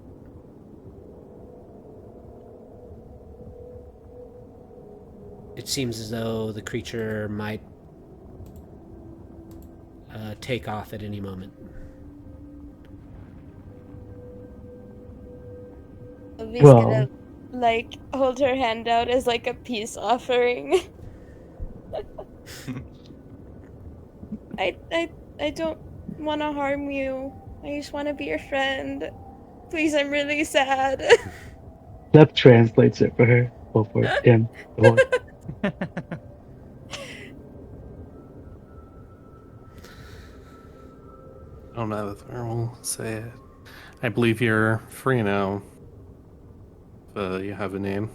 it seems as though the creature might take off at any moment. Sylvie's Well- gonna like hold her hand out as like a peace offering. I don't want to harm you. I just want to be your friend. Please, I'm really sad. Zeb translates it for her. Or for him. The horse. I don't know if we'll say it. I believe you're free now. If you have a name.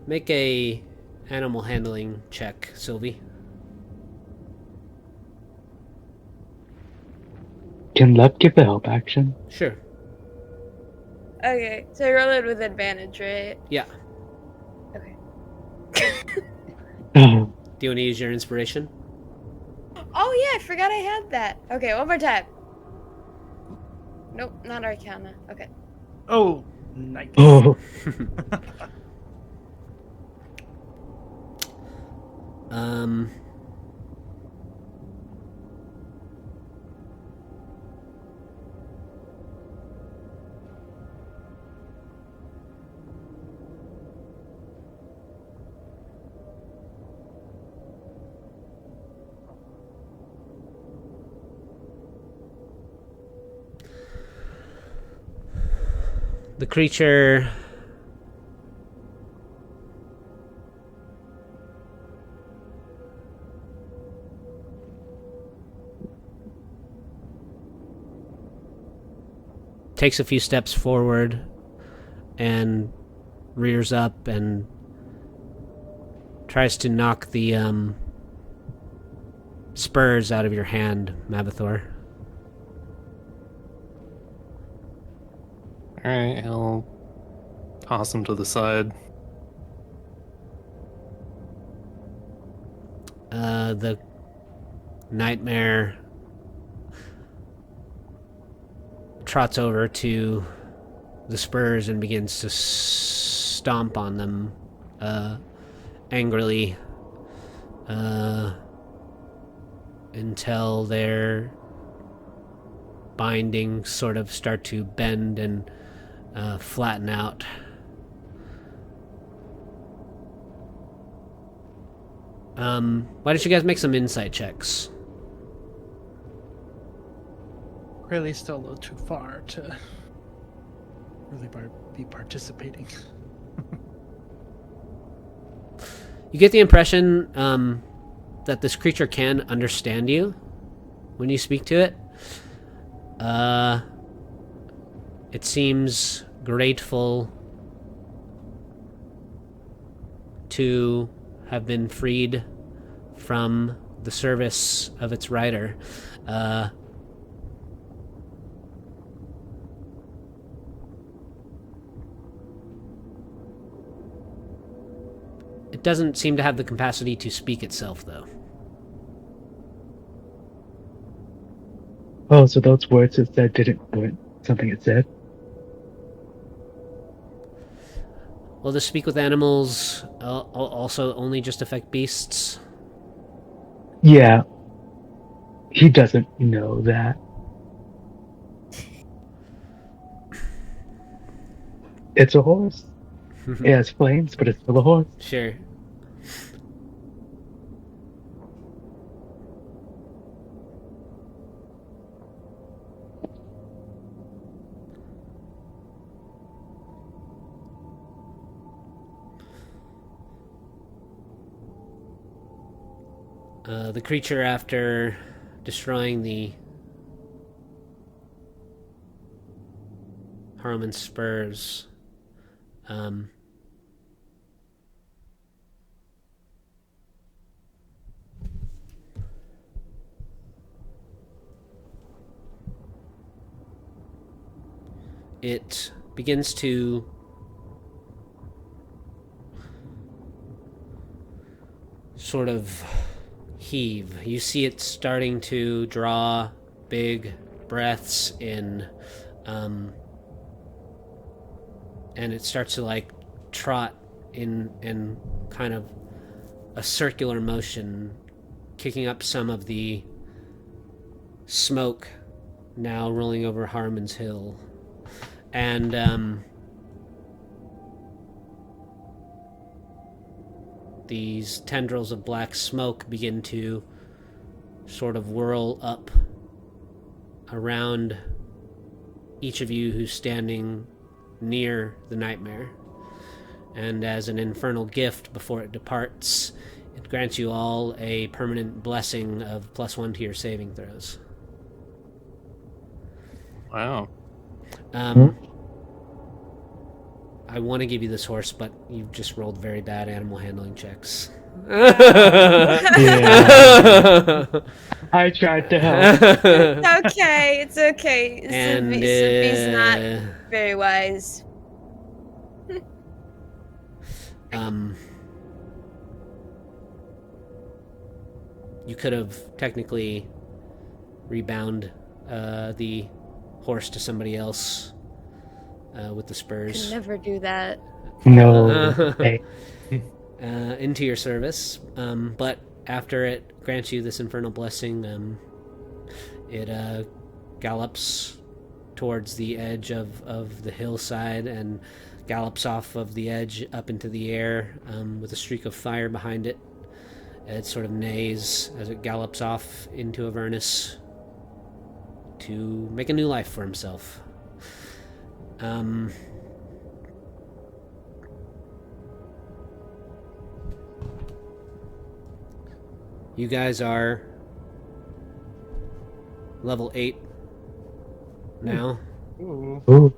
Make a animal handling check, Sylvie. Can Lev give a help action? Sure. Okay, so I roll it with advantage, right? Yeah. Okay. Do you want to use your inspiration? Oh yeah, I forgot I had that. Okay, one more time. Nope, not Arcana. Okay. Oh, nice. Oh, Um, the creature takes a few steps forward and rears up and tries to knock the spurs out of your hand, Mabithor. Alright, he'll toss him to the side. The nightmare trots over to the spurs and begins to stomp on them angrily until their bindings sort of start to bend and flatten out. Why don't you guys make some insight checks? Clearly still a little too far to really be participating. You get the impression that this creature can understand you when you speak to it. It seems grateful to have been freed from the service of its rider. It doesn't seem to have the capacity to speak itself, though. oh, so those words it said weren't something it said? Will the speak with animals also only just affect beasts? Yeah. He doesn't know that. It's a horse. It has flames, but it's still a horse. Sure. The creature, after destroying the Harumon spurs, it begins to sort of heave. You see it starting to draw big breaths in, and it starts to like trot in kind of a circular motion, kicking up some of the smoke now rolling over Harumon's hill. And these tendrils of black smoke begin to sort of whirl up around each of you who's standing near the nightmare. And as an infernal gift before it departs, it grants you all a permanent blessing of +1 to your saving throws. Wow. I want to give you this horse, but you've just rolled very bad animal handling checks. Yeah. I tried to help. It's okay. It's okay. And, Sophie's not very wise. You could have technically rebound the horse to somebody else with the spurs. Could never do that. No. Hey. Into your service, but after it grants you this infernal blessing, it gallops towards the edge of the hillside and gallops off of the edge up into the air with a streak of fire behind it. It sort of neighs as it gallops off into Avernus to make a new life for himself. You guys are level 8 now, Ooh.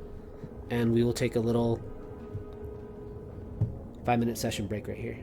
and we will take a little 5-minute session break right here.